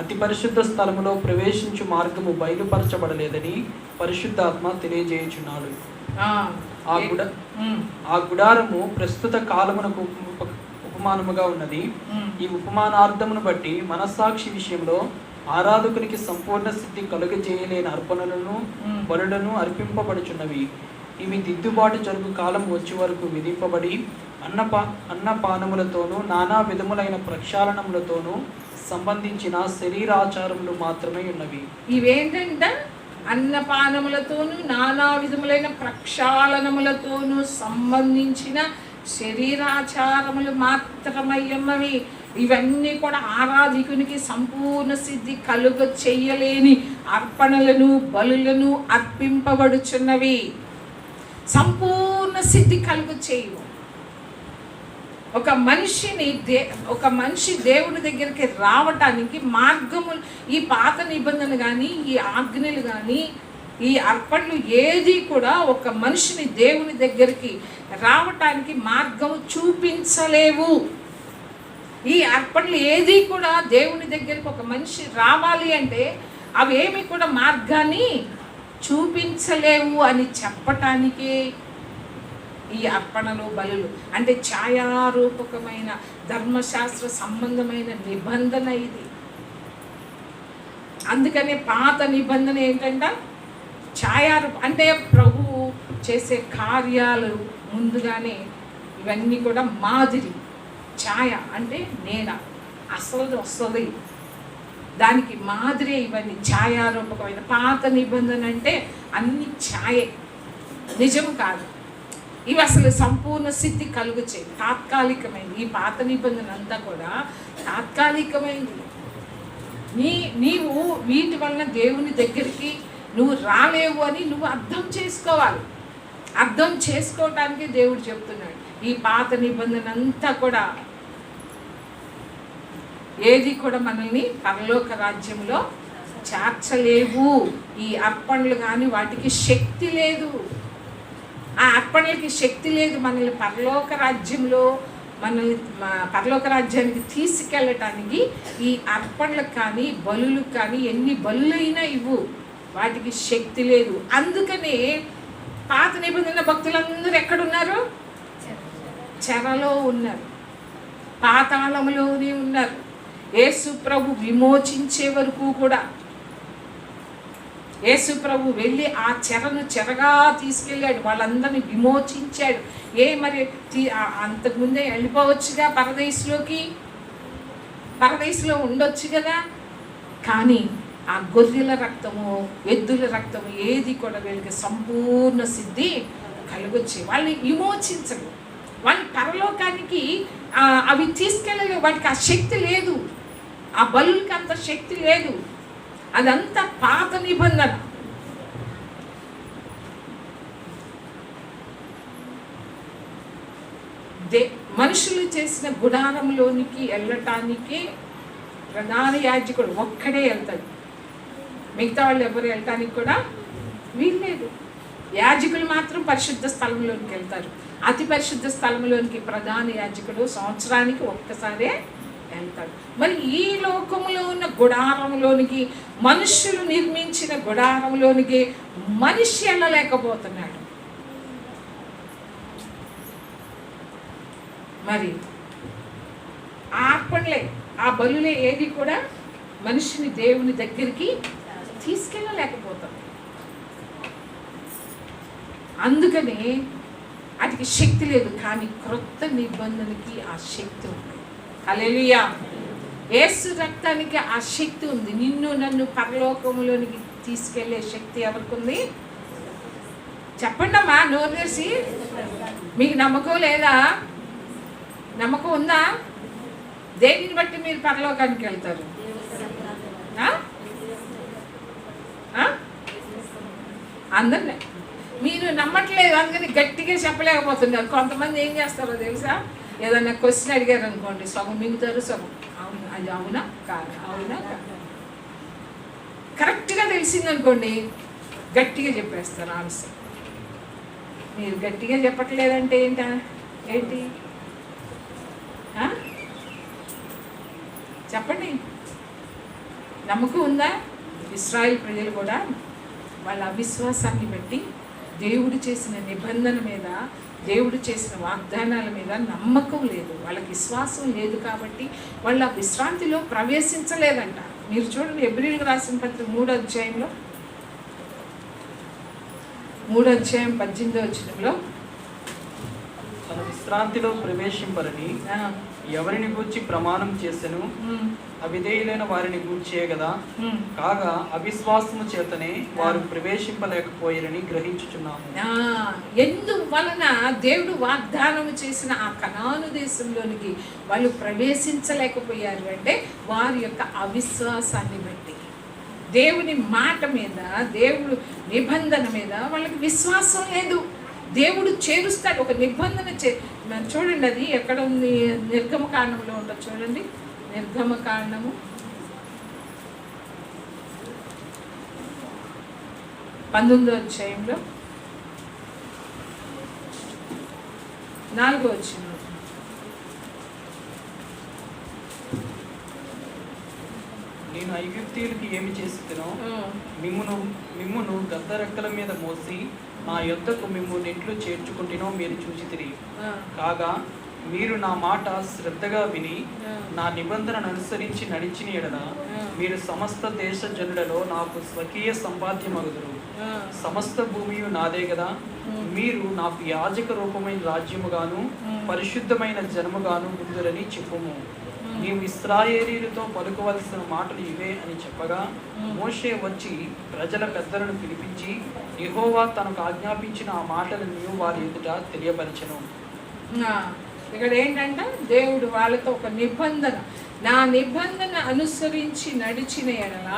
అతి పరిశుద్ధ స్థలములో ప్రవేశించు మార్గము బయలుపరచబడలేదని పరిశుద్ధాత్మ తెలియజేయుచున్నాడు. ఆ గుడారము ప్రస్తుత కాలమునకు ఉపమానముగా ఉన్నది. ఈ ఉపమానార్థమును బట్టి మనస్సాక్షి విషయంలో ఆరాధకునికి సంపూర్ణ సిద్ధి కలుగజేయలేని అర్పణలను బలులను అర్పింపబడుచున్నవి. ఇవి దిద్దుబాటు జరుగు కాలం వచ్చే వరకు విధింపబడి అన్నపానములతోనూ నానా విధములైన ప్రక్షాళనములతోనూ సంబంధించిన శరీరాచారములు మాత్రమే ఉన్నవి. ఇవేంటంటే అన్నపానములతోనూ నానా విధములైన ప్రక్షాళనములతోనూ సంబంధించిన శరీరాచారములు మాత్రమై ఉన్నవి. ఇవన్నీ కూడా ఆరాధికునికి సంపూర్ణ సిద్ధి కలుగ చెయ్యలేని అర్పణలను బలులను అర్పింపబడుచున్నవి. సంపూర్ణ సిద్ధి కలుగ చేయవు. ఒక మనిషి దేవుని దగ్గరికి రావటానికి మార్గములు, ఈ పాత నిబంధన కానీ ఈ ఆజ్ఞలు కానీ ఈ అర్పణలు ఏది కూడా ఒక మనిషిని దేవుని దగ్గరికి రావటానికి మార్గం చూపించలేవు. ఈ అర్పణలు ఏది కూడా దేవుని దగ్గరికి ఒక మనిషి రావాలి అంటే అవి ఏమి కూడా మార్గాన్ని చూపించలేవు అని చెప్పటానికే ఈ అర్పణలు బలులు అంటే ఛాయారూపకమైన ధర్మశాస్త్ర సంబంధమైన నిబంధన ఇది. అందుకనే పాత నిబంధన ఏంటంటే ఛాయారూపం అంటే ప్రభువు చేసే కార్యాలు ముందుగానే ఇవన్నీ కూడా మాదిరి. ఛాయ అంటే నీడ, అసలు వస్తుంది దానికి మాదిరి. ఇవన్నీ ఛాయారూపకమైన పాత నిబంధన అంటే అన్ని ఛాయే, నిజం కాదు. ఇవి అసలు సంపూర్ణ సిద్ధి కలుగు చేయి, తాత్కాలికమైంది. ఈ పాత నిబంధన అంతా కూడా తాత్కాలికమైంది. నీవు వీటి వలన దేవుని దగ్గరికి నువ్వు రాలేవు అని నువ్వు అర్థం చేసుకోవాలి. అర్థం చేసుకోవటానికి దేవుడు చెప్తున్నాడు. ఈ పాత నిబంధన అంతా కూడా ఏది కూడా మనల్ని పరలోక రాజ్యంలో చేర్చలేవు. ఈ అర్పణలు కానీ వాటికి శక్తి లేదు. ఆ అర్పణలకి శక్తి లేదు. మనల్ని పరలోక రాజ్యంలో పరలోక రాజ్యానికి తీసుకెళ్ళటానికి ఈ అర్పణలకు కానీ బలులకు కానీ ఎన్ని బలులైనా ఇవ్వు, వాటికి శక్తి లేదు. అందుకనే పాత నిబంధన భక్తులందరూ ఎక్కడున్నారు? చెరలో ఉన్నారు, పాతాళంలోనే ఉన్నారు. యేసు ప్రభు విమోచించే వరకు కూడా యేసు ప్రభు వెళ్ళి ఆ చెరగా తీసుకెళ్ళాడు, వాళ్ళందరినీ విమోచించాడు. మరి అంతకుముందే వెళ్ళిపోవచ్చుగా పరదేశంలో ఉండొచ్చు కదా. కానీ ఆ గొర్రెల రక్తము ఎద్దుల రక్తము ఏది కూడా వీళ్ళకి సంపూర్ణ సిద్ధి కలుగొచ్చి వాళ్ళని విమోచించడు. వాళ్ళని పరలోకానికి అవి తీసుకెళ్ళలేవు. వాటికి ఆ శక్తి లేదు, ఆ బలులకి అంత శక్తి లేదు. అదంతా పాత నిబంధన. మనుషులు చేసిన గుడారంలోనికి వెళ్ళటానికి ప్రధాన యాజకుడు ఒక్కడే వెళ్తాడు, మిగతా వాళ్ళు ఎవరు వెళ్ళటానికి కూడా వీల్లేదు. యాజకులు మాత్రం పరిశుద్ధ స్థలంలోనికి వెళ్తారు. అతి పరిశుద్ధ స్థలంలోనికి ప్రధాన యాజకుడు సంవత్సరానికి ఒక్కసారే వెళ్తాడు. మరి ఈ లోకంలో ఉన్న గుడారంలోనికి, మనుషులు నిర్మించిన గుడారంలోనికి మనిషి వెళ్ళలేకపోతున్నాడు. మరి ఆ అర్పణలే, ఆ బలులే ఏది కూడా మనిషిని దేవుని దగ్గరికి తీసుకెళ్ళలేకపోతుంది. అందుకనే వాటికి శక్తి లేదు. కానీ క్రొత్త నిబంధనకి ఆ శక్తి ఉంది. హల్లెలూయా. యేసు రక్తానికి ఆ శక్తి ఉంది. నిన్ను నన్ను పరలోకములోనికి తీసుకెళ్లే శక్తి ఎవరికి ఉంది? చెప్పండి అమ్మా, నోరు తెరిచి. మీకు నమ్మకం లేదా? నమ్మకం ఉందా? దేనిని బట్టి మీరు పరలోకానికి వెళ్తారు? అందరినీ మీరు నమ్మట్లేదు, అందుకని గట్టిగా చెప్పలేకపోతున్నారు. కొంతమంది ఏం చేస్తారో తెలుసా? ఏదన్నా క్వశ్చన్ అడిగారు అనుకోండి, సగం మిగుతారు, సగం అవును, అది అవునా కాదు, అవునా కాదు. కరెక్ట్గా తెలిసిందనుకోండి గట్టిగా చెప్పేస్తారు ఆన్సర్. మీరు గట్టిగా చెప్పట్లేదంటే ఏంటి? చెప్పండి. నమ్మకం ఉందా? ఇశ్రాయేల్ ప్రజలు కూడా వాళ్ళ అవిశ్వాసాన్ని బట్టి దేవుడు చేసిన నిబంధన మీద, దేవుడు చేసిన వాగ్దానాల మీద నమ్మకం లేదు, వాళ్ళకి విశ్వాసం లేదు. కాబట్టి వాళ్ళ విశ్రాంతిలో ప్రవేశించలేదంట. మీరు చూడండి, హెబ్రీయులకు రాసిన పత్రిక 3వ అధ్యాయంలో 3:18 తన విశ్రాంతిలో ప్రవేశింపరని ఎవరిని గూర్చి ప్రమాణం చేసెను, అవిధేయులైన వారిని గూర్చే కదా. కాగా అవిశ్వాసము చేతనే వారు ప్రవేశింపలేకపోయారని గ్రహించుచున్నాము. ఎందువలన దేవుడు వాగ్దానం చేసిన ఆ కనాను దేశంలోనికి వాళ్ళు ప్రవేశించలేకపోయారు అంటే వారి యొక్క అవిశ్వాసాన్ని బట్టి. దేవుని మాట మీద, దేవుడు నిబంధన మీద వాళ్ళకి విశ్వాసం లేదు. దేవుడు చేరుస్తాడు, ఒక నిబంధన చూడండి, అది ఎక్కడ ఉంది? నిర్గమకాండంలో ఉంటుంది చూడండి. నిర్గమకాండము 19వ అధ్యాయంలో 4వ వచనం. నేను ఐగుప్తీయులకి ఏమి చేస్తున్నో మిమ్మును గద్దరెక్కల మీద మోసి నా యొద్దకు మిమ్ము నెట్లు చేర్చుకుంటునో మీరు చూచితిరి. కాగా మీరు నా మాట శ్రద్ధగా విని నా నిబంధనను అనుసరించి నడిచిన ఎడల మీరు సమస్త దేశ జనులలో నాకు స్వకీయ సంపాద్యమగుదురు. సమస్త భూమియు నాదే కదా. మీరు నాకు యాజక రూపమైన రాజ్యముగాను పరిశుద్ధమైన జనముగాను ఉందురని చెప్పుము. నీవు ఇశ్రాయేలీయులతో పలుకవలసిన మాటలు ఇవే అని చెప్పగా మోషే వచ్చి ప్రజల పెద్దలను పిలిపించి యెహోవా తనకు ఆజ్ఞాపించిన ఆ మాటలను వారి ఎదుట తెలియపరచెను. ఇక్కడ ఏంటంటే దేవుడు వాళ్ళతో ఒక నిబంధన, నా నిబంధన అనుసరించి నడిచిన ఎడల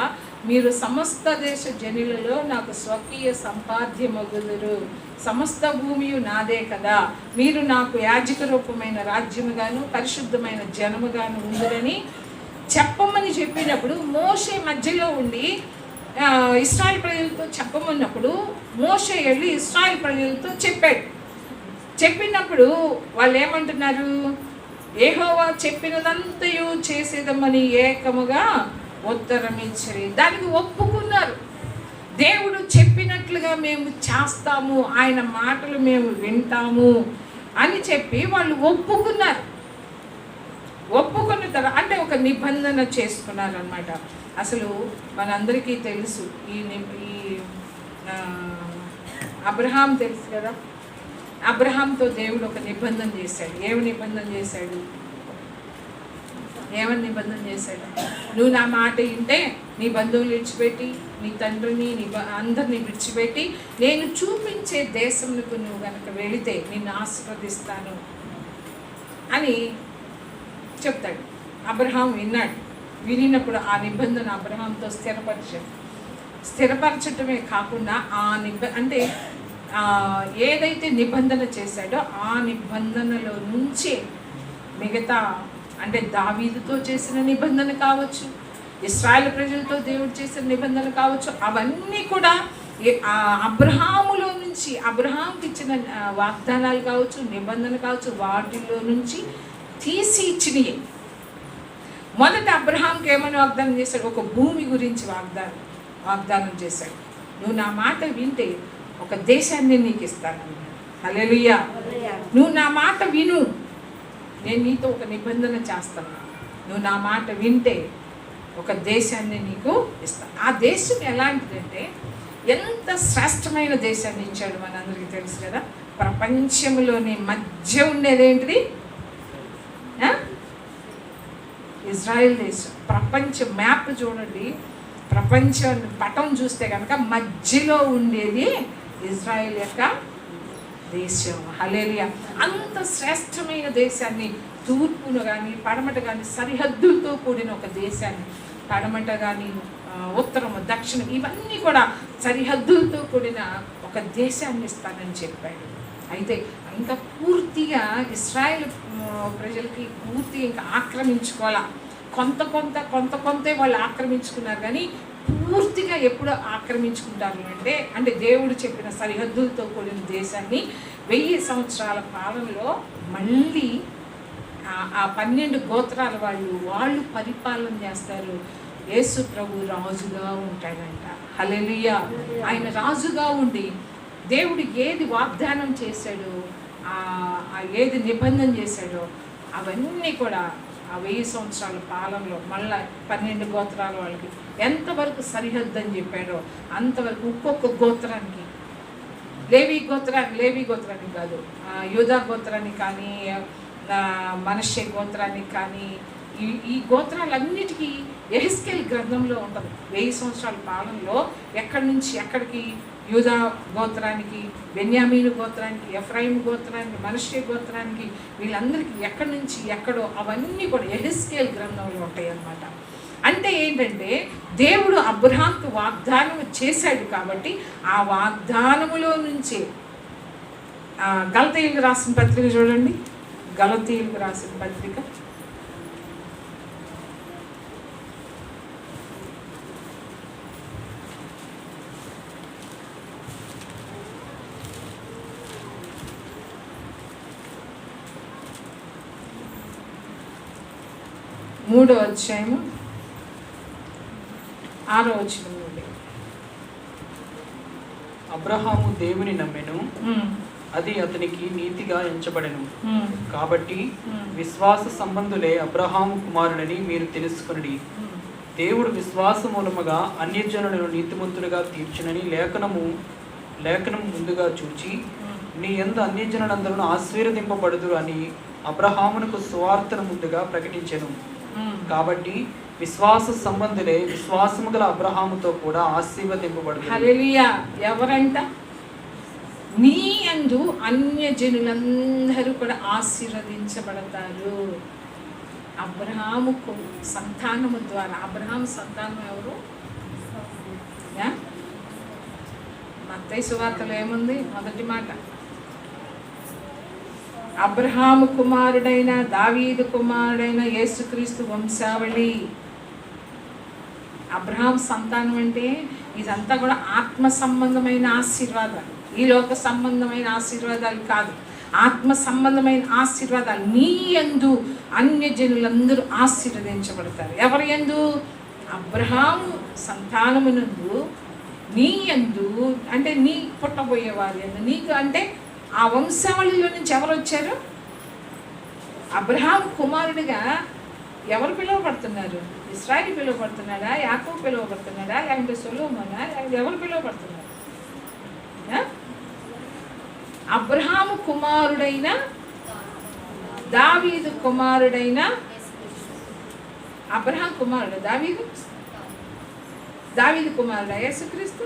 మీరు సమస్త దేశ జనులలో నాకు స్వకీయ సంపాద్యమగుదురు. సమస్త భూమియు నాదే కదా. మీరు నాకు యాజక రూపమైన రాజ్యముగాను పరిశుద్ధమైన జనముగాను ఉందిరని చెప్పమని చెప్పినప్పుడు మోషే మధ్యలో ఉండి ఇశ్రాయేల్ ప్రజలతో చెప్పమన్నప్పుడు మోషే వెళ్ళి ఇశ్రాయేల్ ప్రజలతో చెప్పినప్పుడు వాళ్ళు ఏమంటున్నారు? యెహోవా చెప్పినదంతయు చేసేదమని ఏకముగా ఉత్తరం ఇచ్చిరి. దానికి ఒప్పుకున్నారు. దేవుడు చెప్పినట్లుగా మేము చేస్తాము, ఆయన మాటలు మేము వింటాము అని చెప్పి వాళ్ళు ఒప్పుకున్నారు. ఒప్పుకున్న తర్వాత అంటే ఒక నిబంధన చేసుకున్నారు అన్నమాట. అసలు మనందరికీ తెలుసు, ఈ అబ్రహాం తెలుసు కదా. అబ్రహాంతో దేవుడు ఒక నిబంధన చేశాడు. ఏమి నిబంధన చేశాడు? నువ్వు నా మాట వింటే నీ బంధువులు విడిచిపెట్టి, నీ తండ్రిని, అందరినీ విడిచిపెట్టి నేను చూపించే దేశంకు నువ్వు కనుక వెళితే నిన్ను ఆశీర్వదిస్తాను అని చెప్తాడు. అబ్రహాం విన్నాడు. వినినప్పుడు ఆ నిబంధన అబ్రహాంతో స్థిరపరచటమే కాకుండా అంటే ఏదైతే నిబంధన చేశాడో ఆ నిబంధనలో నుంచే మిగతా అంటే దావీదుతో చేసిన నిబంధన కావచ్చు, ఇశ్రాయేల్ ప్రజలతో దేవుడు చేసిన నిబంధన కావచ్చు, అవన్నీ కూడా అబ్రహాములో నుంచి అబ్రహాంకి ఇచ్చిన వాగ్దానాలు కావచ్చు, నిబంధన కావచ్చు, వాటిలో నుంచి తీసి ఇచ్చినవి. మొదట అబ్రహాంకి ఏమని వాగ్దానం చేశాడు? ఒక భూమి గురించి వాగ్దానం చేశాడు. నువ్వు నా మాట వింటే ఒక దేశాన్ని నీకు ఇస్తాను. హల్లెలూయా. నువ్వు నా మాట విను, నేను నీతో ఒక నిబంధన చేస్తాను. నువ్వు నా మాట వింటే ఒక దేశాన్ని నీకు ఇస్తాను. ఆ దేశం ఎలాంటిదంటే ఎంత శ్రేష్టమైన దేశాన్ని ఇచ్చాడు మనందరికీ తెలుసు కదా. ప్రపంచంలోని మధ్య ఉండేది ఏంటిది? ఇజ్రాయెల్ దేశం. ప్రపంచ మ్యాప్ చూడండి, ప్రపంచ పటం చూస్తే కనుక మధ్యలో ఉండేది ఇజ్రాయెల్ యొక్క దేశం. హల్లెలూయా. అంత శ్రేష్టమైన దేశాన్ని, తూర్పును కానీ పడమట కానీ సరిహద్దులతో కూడిన ఒక దేశాన్ని, పడమట కానీ ఉత్తరము దక్షిణం ఇవన్నీ కూడా సరిహద్దులతో కూడిన ఒక దేశాన్ని ఇస్తానని చెప్పాడు. అయితే ఇంకా పూర్తిగా ఇశ్రాయేల్ ప్రజలకి పూర్తిగా ఇంకా ఆక్రమించుకోవాలా. కొంత వాళ్ళు ఆక్రమించుకున్నారు, కానీ పూర్తిగా ఎప్పుడు ఆక్రమించుకుంటారు అంటే దేవుడు చెప్పిన సరిహద్దులతో కూడిన దేశాన్ని 1000 సంవత్సరాల పాలనలో మళ్ళీ ఆ 12 గోత్రాల వాళ్ళు పరిపాలన చేస్తారు. యేసు ప్రభు రాజుగా ఉంటాడంట. హల్లెలూయా. ఆయన రాజుగా ఉండి దేవుడు ఏది వాగ్దానం చేశాడో, ఏది నిబంధన చేశాడో అవన్నీ కూడా ఆ 1000 సంవత్సరాల పాలనలో మళ్ళీ 12 గోత్రాల వాళ్ళకి ఎంతవరకు సరిహద్దు అని చెప్పాడో అంతవరకు ఒక్కొక్క గోత్రానికి లేవి గోత్రానికి కాదు, యూదా గోత్రానికి కానీ, మనష్షే గోత్రానికి కానీ, ఈ గోత్రాలన్నిటికీ యెహెజ్కేలు గ్రంథంలో ఉంటుంది. 1000 సంవత్సరాల పాలనలో ఎక్కడి నుంచి ఎక్కడికి, యూదా గోత్రానికి, బెన్యామీను గోత్రానికి, ఎఫ్రాయిము గోత్రానికి, మనష్షే గోత్రానికి, వీళ్ళందరికీ ఎక్కడి నుంచి ఎక్కడో అవన్నీ కూడా యెహెజ్కేలు గ్రంథంలో ఉంటాయి అన్నమాట. అంటే ఏంటంటే దేవుడు అబ్రహాంకు వాగ్దానం చేశాడు కాబట్టి ఆ వాగ్దానములో నుంచే గలతీయులకు రాసిన పత్రిక చూడండి. గలతీయులకు రాసిన పత్రిక 3వ అధ్యాయము 6వ వచనం నుండి. అబ్రహాము దేవుని నమ్మెను, అది అతనికి నీతిగా ఎంచబడెను. కాబట్టి విశ్వాస సంబంధులే అబ్రహాము కుమారుడని మీరు తెలుసుకొనుడి. దేవుడు విశ్వాస మూలముగా అన్యజనులను నీతిమంతులుగా తీర్చునని లేఖనం ముందుగా చూచి, నీ యందు అన్యజనులందరూ ఆశీర్వదింపబడుదురు అని అబ్రహామునకు సువార్తను ముందుగా ప్రకటించెను. కాబట్టి విశ్వాస సంబంధులే విశ్వాసము గల అబ్రహాముతో కూడా ఆశీర్వదింపబడుదురు. హల్లెలూయా. ఎవరంట? నీ యందు అన్యజనులందరూ కూడా ఆశీర్వదించబడతారు. అబ్రహాము సంతానము ద్వారా. అబ్రహాము సంతానం ఎవరు? మత్తయి సువార్తలో ఏముంది? మొదటి మాట, అబ్రహాము కుమారుడైన దావీదు కుమారుడైన యేసుక్రీస్తు వంశావళి. అబ్రహాం సంతానం అంటే ఇదంతా కూడా ఆత్మ సంబంధమైన ఆశీర్వాదాలు, ఈ లోక సంబంధమైన ఆశీర్వాదాలు కాదు, ఆత్మ సంబంధమైన ఆశీర్వాదాలు. నీ యందు అన్యజనులందరూ ఆశీర్వదించబడతారు. ఎవరి యందు? అబ్రహాము సంతానమునందు, నీ యందు అంటే నీ పుట్టబోయేవారి యందు. నీకు అంటే ఆ వంశావళిలో నుంచి ఎవరు వచ్చారు? అబ్రహాము కుమారుడిగా ఎవరు పిలువబడుతున్నారు? ఇశ్రాయేలు పిలువబడుతున్నాడా? యాకోబు పిలువబడుతున్నాడా? లేకపోతే సొలొమోనా? ఎవరు పిలువబడుతున్నారు? అబ్రహాము కుమారుడైన దావీదు కుమారుడైన అబ్రహాం కుమారుడు దావీదు కుమారుడు యేసుక్రీస్తు.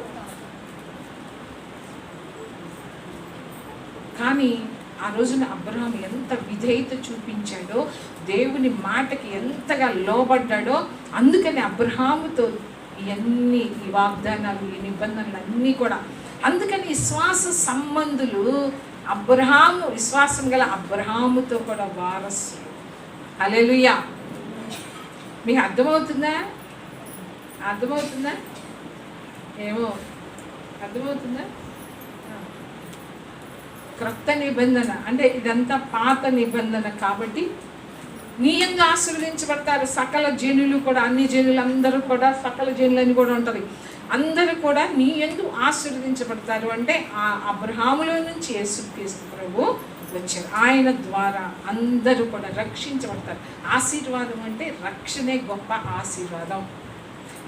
కానీ ఆ రోజున అబ్రహాం ఎంత విధేయత చూపించాడో, దేవుని మాటకి ఎంతగా లోబడ్డాడో, అందుకని అబ్రహాముతో ఇవన్నీ, ఈ వాగ్దానాలు, ఈ నిబంధనలు అన్నీ కూడా. అందుకని విశ్వాస సంబంధులు అబ్రహాము, విశ్వాసం గల అబ్రహాముతో కూడా వారసులు. హల్లెలూయా. మీకు అర్థమవుతుందా? ఏమో అర్థమవుతుందా? క్రొత్త నిబంధన అంటే ఇదంతా పాత నిబంధన కాబట్టి నీ యందు ఆశీర్వదించబడతారు సకల జనులు కూడా. అన్ని జనులందరూ కూడా, సకల జనులని కూడా ఉంటుంది, అందరూ కూడా నీ యందు ఆశీర్వదించబడతారు. అంటే ఆ అబ్రహాములో నుంచి యేసుక్రీస్తు ప్రభు వచ్చారు. ఆయన ద్వారా అందరూ కూడా రక్షించబడతారు. ఆశీర్వాదం అంటే రక్షణే గొప్ప ఆశీర్వాదం.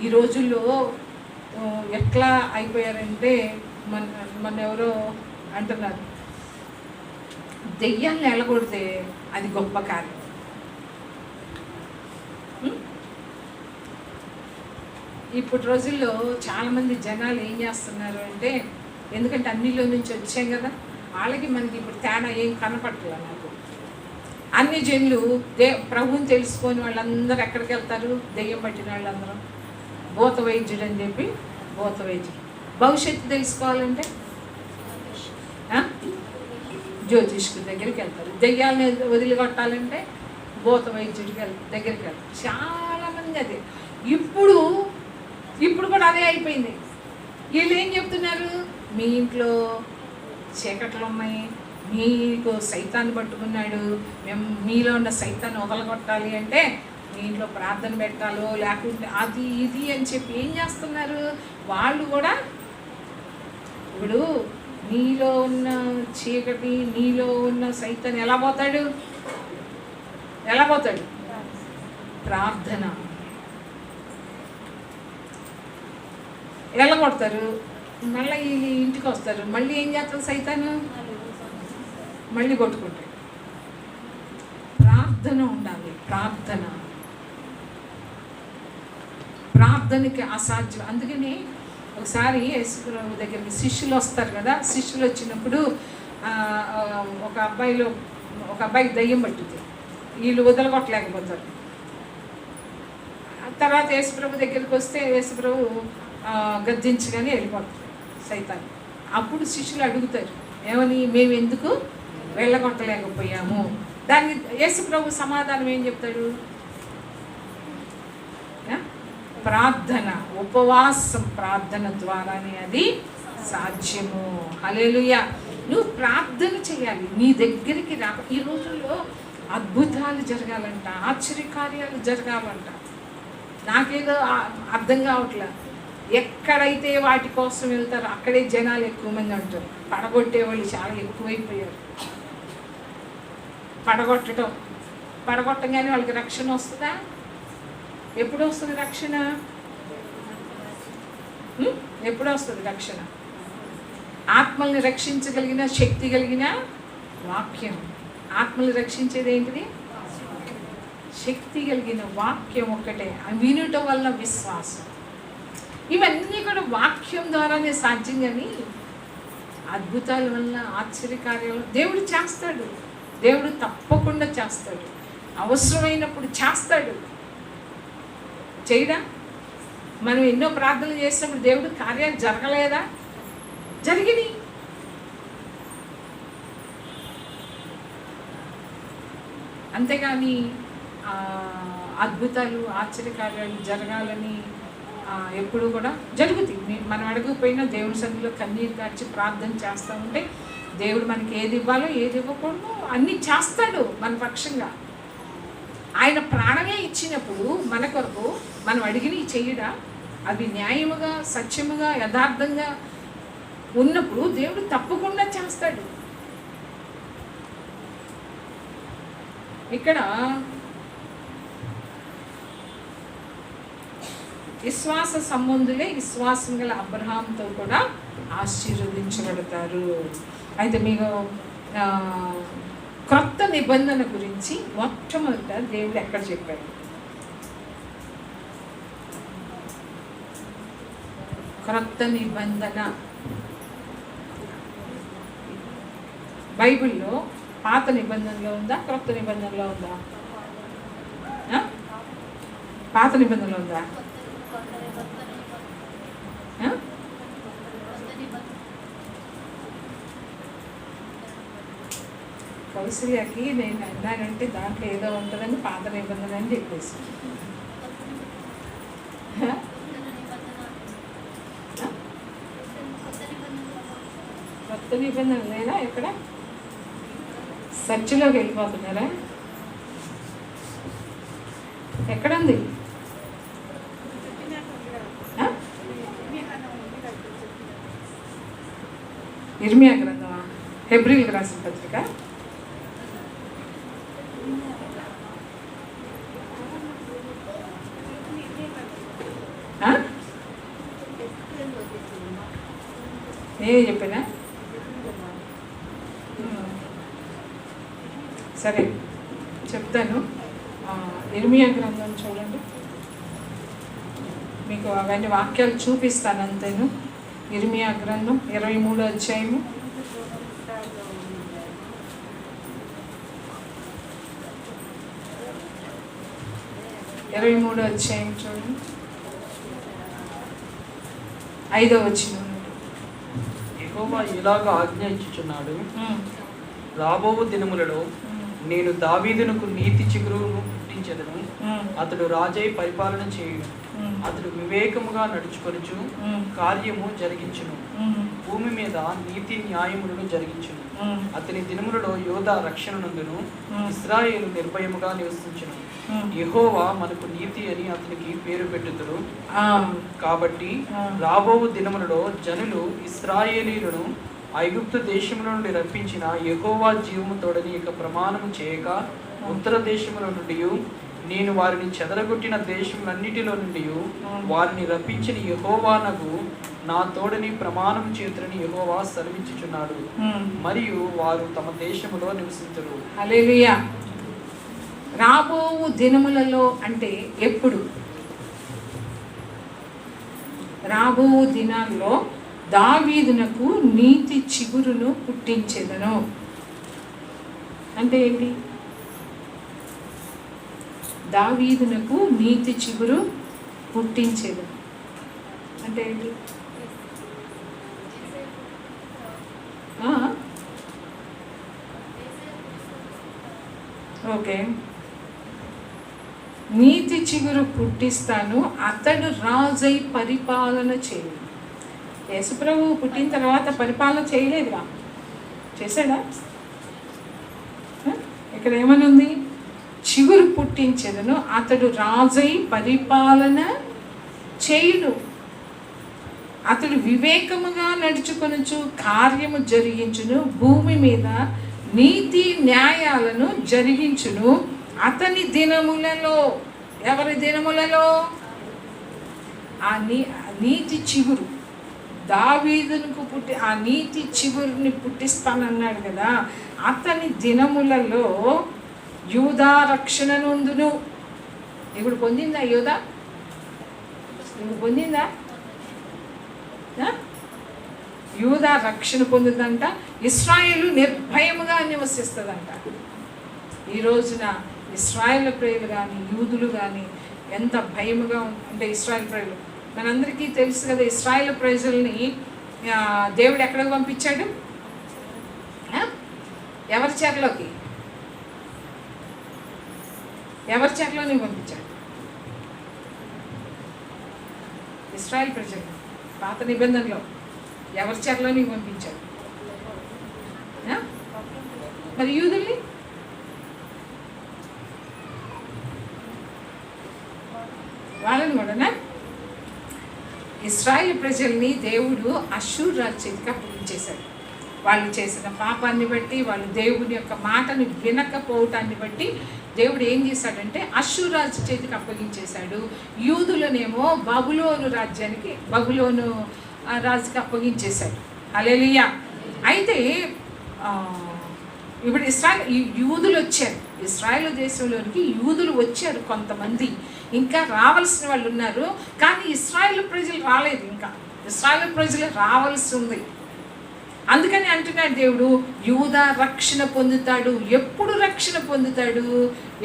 ఈ రోజుల్లో ఎట్లా అయిపోయారంటే, మన ఎవరో అంటున్నారు, దెయ్యాన్ని ఎలగొడితే అది గొప్ప కార్యం. ఇప్పుడు రోజుల్లో చాలామంది జనాలు ఏం చేస్తున్నారు అంటే, ఎందుకంటే అన్నిలో నుంచి వచ్చాం కదా, వాళ్ళకి మనకి ఇప్పుడు తేడా ఏం కనపడట్లేదు. నాకు అన్ని జనులు ప్రభువుని తెలుసుకొని వాళ్ళందరూ ఎక్కడికి వెళ్తారు? దెయ్యం పట్టిన వాళ్ళందరూ భూత వైద్యుడు అని చెప్పి, భూత వైద్యుడు. భవిష్యత్తు తెలుసుకోవాలంటే జ్యోతిష్కు దగ్గరికి వెళ్తారు. దెయ్యాలని వదిలిగొట్టాలంటే భూత వైద్యుడికి దగ్గరికి వెళ్తారు. చాలామంది అదే. ఇప్పుడు కూడా అదే అయిపోయింది. వీళ్ళు ఏం చెప్తున్నారు? మీ ఇంట్లో చీకట్లు ఉన్నాయి, మీకు సైతాన్ని పట్టుకున్నాడు, మేము మీలో ఉన్న సైతాన్ని వదలగొట్టాలి అంటే మీ ఇంట్లో ప్రార్థన పెట్టాలో లేకుంటే అది ఇది అని చెప్పి ఏం చేస్తున్నారు వాళ్ళు కూడా. ఇప్పుడు నీలో ఉన్న చీకటి, నీలో ఉన్న సైతాన్ని ఎలా పోతాడు? ప్రార్థన. ఎలా కొడతారు? మళ్ళీ ఈ ఇంటికి వస్తారు, మళ్ళీ ఏం చేస్తారు సైతాను? మళ్ళీ కొట్టుకుంటాడు. ప్రార్థన ఉండాలి. ప్రార్థనకి అసాధ్యం. అందుకని ఒకసారి యేసుప్రభు దగ్గరికి శిష్యులు వస్తారు కదా, శిష్యులు వచ్చినప్పుడు ఒక అబ్బాయికి దయ్యం పట్టుద్ది, వీళ్ళు వదలగొట్టలేకపోతారు. తర్వాత యేసుప్రభు దగ్గరికి వస్తే యేసుప్రభు గద్దించగానే వెళ్ళిపోతారు సైతాన్ని. అప్పుడు శిష్యులు అడుగుతారు, ఏమని? మేము ఎందుకు వెళ్ళగొట్టలేకపోయాము? దాన్ని యేసుప్రభు సమాధానం ఏం చెప్తాడు? ప్రార్థన, ఉపవాసం, ప్రార్థన ద్వారానే అది సాధ్యము. హల్లెలూయా. నువ్వు ప్రార్థన చేయాలి. నీ దగ్గరికి రా. ఈ రోజుల్లో అద్భుతాలు జరగాలంట, ఆశ్చర్యకార్యాలు జరగాలంట. నాకేదో అర్థం కావట్లేదు. ఎక్కడైతే వాటి కోసం వెళ్తారో అక్కడే జనాలు ఎక్కువ మంది ఉంటారు. పడగొట్టే వాళ్ళు చాలా ఎక్కువైపోయారు. పడగొట్టగానే వాళ్ళకి రక్షణ వస్తుందా? ఎప్పుడు వస్తుంది రక్షణ? ఎప్పుడు వస్తుంది రక్షణ? ఆత్మల్ని రక్షించగలిగిన శక్తి కలిగిన వాక్యం. ఆత్మల్ని రక్షించేది ఏంటిది? శక్తి కలిగిన వాక్యం ఒక్కటే. వినుట వల్ల విశ్వాసం. ఇవన్నీ కూడా వాక్యం ద్వారానే సాధ్యం. కానీ అద్భుతాల వల్ల, ఆశ్చర్యకార్యాలు దేవుడు చేస్తాడు. దేవుడు తప్పకుండా చేస్తాడు. అవసరమైనప్పుడు చేస్తాడు. చేయడా? మనం ఎన్నో ప్రార్థనలు చేసినప్పుడు దేవుడు కార్యాలు జరగలేదా? జరిగినాయి. అంతేగాని అద్భుతాలు, ఆశ్చర్యకార్యాలు జరగాలని ఎప్పుడు కూడా జరుగుతాయి. మనం అడగకపోయినా దేవుని సన్నిధిలో కన్నీరు కార్చి ప్రార్థన చేస్తూ ఉంటే దేవుడు మనకి ఏది ఇవ్వాలో ఏది ఇవ్వకూడదు అన్నీ చేస్తాడు మన పక్షంగా. ఆయన ప్రాణమే ఇచ్చినప్పుడు మన కొరకు మనం అడిగినవి చెయ్యడా? అవి న్యాయముగా, సత్యముగా, యథార్థంగా ఉన్నప్పుడు దేవుడు తప్పకుండా చేస్తాడు. ఇక్కడ విశ్వాస సంబంధులే విశ్వాసం గల అబ్రహాంతో కూడా ఆశీర్వదించబడతారు. అయితే మీకు క్రొత్త నిబంధన గురించి మొట్టమొదట దేవుడు ఎక్కడ చెప్పాడు? క్రొత్త నిబంధన బైబిల్లో పాత నిబంధనలో ఉందా? క్రొత్త నిబంధనలో ఉందా? పాత నిబంధనలో ఉందా? కౌసల్యకి నేను అన్నానంటే దాంట్లో ఏదో ఉంటుందని పాత నిబంధన అని చెప్పేసి. కొత్త నిబంధన లేదా? ఎక్కడ? సర్చిలోకి వెళ్ళిపోతున్నారా? ఎక్కడుంది? ఇర్మియా గ్రంథమా? హెబ్రీలకు రాసిన పత్రిక? నేనే చెప్పానా? సరే చెప్తాను. ఇర్మియా గ్రంథం చూడండి, మీకు అవన్నీ వాక్యాలు చూపిస్తాను అంతేను. ఇర్మియా గ్రంథం 23వ అధ్యాయము 23వ అధ్యాయం చూడండి, 5వ వచనం. యెహోవా ఇలాగ ఆజ్ఞ ఇచ్చుచున్నాడు, రాబోవు దినములలో నేను దావీదునకు నీతి చిగురును పుట్టించెదను, అతడు రాజై పరిపాలన చేయును, అతడు వివేకముగా నడుచుకొనుచు కార్యము జరిగించును, భూమి మీద నీతి న్యాయములను జరిగించును, అతని దినములలో యోధా రక్షణ నందును, ఇశ్రాయేలు నిర్భయముగా నివసించును, యెహోవా మనకు నీతి అని అతనికి పేరు పెట్టుదురు. కాబట్టి రాబోవు దినములలో జనులు ఇశ్రాయేలీయులను ఐగుప్తు దేశముల నుండి రప్పించిన యెహోవా జీవము తోడని ఇక ప్రమాణము చేయక ఉత్తర దేశముల నుండి నేను వారిని చెదరగొట్టిన దేశములన్నిటిలో నుండి వారిని రప్పించిన యెహోవానగు నా తోడని ప్రమాణం చేతులని యెహోవా సెలవిచ్చుచున్నాడు. మరియు వారు తమ దేశములో నివసించురు. హల్లెలూయా. రాబో దినములలో అంటే ఎప్పుడు? రాబో దినాల్లో దావీదునకు నీతి చిగురును పుట్టించెదను అంటే ఏంటి? దావీదునకు నీతి చిగురు పుట్టించెదను అంటే ఏంటి? ఓకే, నీతి చిగురు పుట్టిస్తాను, అతడు రాజై పరిపాలన చేయడు. యేసుప్రభు పుట్టిన తర్వాత పరిపాలన చేయలేదుగా, చేశాడా? ఇక్కడ ఏమని ఉంది? చిగురు పుట్టించెదను, అతడు రాజై పరిపాలన చేయుడు. అతడు వివేకముగా నడుచుకొనుచు కార్యము జరిగించును, భూమి మీద నీతి న్యాయాలను జరిగించును. అతని దినములలో, ఎవరి దినములలో? ఆ నీతి చిగురు, దావీదునకు పుట్టి ఆ నీతి చిగురుని పుట్టిస్తానన్నాడు కదా. అతని దినములలో యూదా రక్షణ నొందును. ఇప్పుడు పొందిందా యూదా? ఇప్పుడు పొందిందా? యూదా రక్షణ పొందుదంట. ఇశ్రాయేలు నిర్భయముగా నివసిస్తుందంట. ఈ రోజున ఇశ్రాయేల్ ప్రజలు కానీ యూదులు కానీ ఎంత భయముగా అంటే ఇశ్రాయేల్ ప్రజలు మనందరికీ తెలుసు కదా. ఇశ్రాయేల్ ప్రజల్ని దేవుడు ఎక్కడికి పంపించాడు? ఎవరి చెరలోకి? ఎవరి చెరలోని పంపించాడు? ఇశ్రాయేల్ ప్రజలు పాత నిబంధనలో ఎవరి చెరలోని పంపించాడు? మరి యూదుల్ని వాళ్ళని కూడా ఇశ్రాయేల్ ప్రజల్ని దేవుడు అష్షూరు రాజు చేతికి అప్పగించేశాడు. వాళ్ళు చేసిన పాపాన్ని బట్టి, వాళ్ళు దేవుని యొక్క మాటను వినకపోవటాన్ని బట్టి దేవుడు ఏం చేశాడంటే అష్షూరు రాజు చేతికి అప్పగించేశాడు. యూదులనేమో బబులోను రాజ్యానికి, బబులోను రాజుకి అప్పగించేశాడు. హల్లెలూయా. అయితే ఇప్పుడు యూదులు వచ్చారు, ఇశ్రాయేలు దేశంలోనికి యూదులు వచ్చారు కొంతమంది, ఇంకా రావాల్సిన వాళ్ళు ఉన్నారు. కానీ ఇశ్రాయేలు ప్రజలు రాలేదు. ఇంకా ఇశ్రాయేలు ప్రజలు రావాల్సి ఉంది. అందుకని అంటున్నాడు దేవుడు, యూదా రక్షణ పొందుతాడు. ఎప్పుడు రక్షణ పొందుతాడు?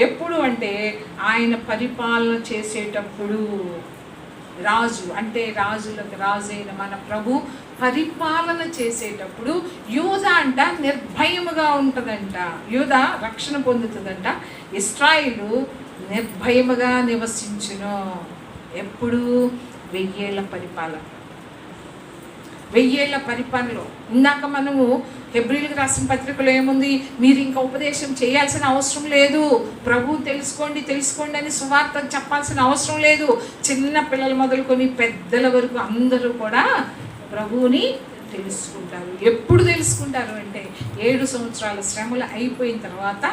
ఎప్పుడు అంటే ఆయన పరిపాలన చేసేటప్పుడు. రాజు అంటే రాజులకు రాజు అయిన మన ప్రభు పరిపాలన చేసేటప్పుడు యూదా అంట నిర్భయముగా ఉంటుందంట. యూదా రక్షణ పొందుతుందంట. ఇశ్రాయేలు నిర్భయముగా నివసించును. ఎప్పుడు? 1000 ఏళ్ల పరిపాలన. 1000 ఏళ్ల పరిపాలనలో ఇందాక మనము హెబ్రీలకు రాసిన పత్రికలో ఏముంది? మీరు ఇంకా ఉపదేశం చేయాల్సిన అవసరం లేదు, ప్రభు తెలుసుకోండి తెలుసుకోండి అని సువార్త చెప్పాల్సిన అవసరం లేదు. చిన్న పిల్లలు మొదలుకొని పెద్దల వరకు అందరూ కూడా ప్రభువుని తెలుసుకుంటారు. ఎప్పుడు తెలుసుకుంటారు అంటే 7 సంవత్సరాల శ్రమలు అయిపోయిన తర్వాత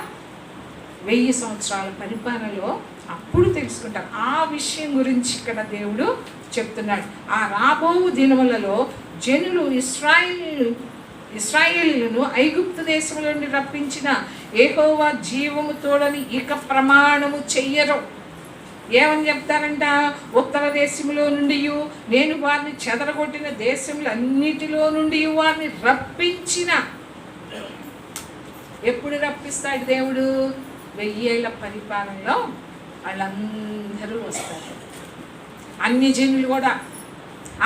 1000 సంవత్సరాల పరిపాలనలో అప్పుడు తెలుసుకుంటారు. ఆ విషయం గురించి ఇక్కడ దేవుడు చెప్తున్నాడు. ఆ రాబో దినములలో జనులు ఇశ్రాయేలును ఐగుప్తు దేశంలో నుండి రప్పించిన యెహోవా జీవము తోడని ఇక ప్రమాణము చెయ్యరు. ఏమని చెప్తారంట? ఉత్తర దేశంలో నుండి నేను వారిని చెదరగొట్టిన దేశములన్నిటిలో నుండి వారిని రప్పించిన. ఎప్పుడు రప్పిస్తాడు దేవుడు? 1000 ఏళ్ల పరిపాలనలో వాళ్ళందరూ వస్తారు. అన్ని జనులు కూడా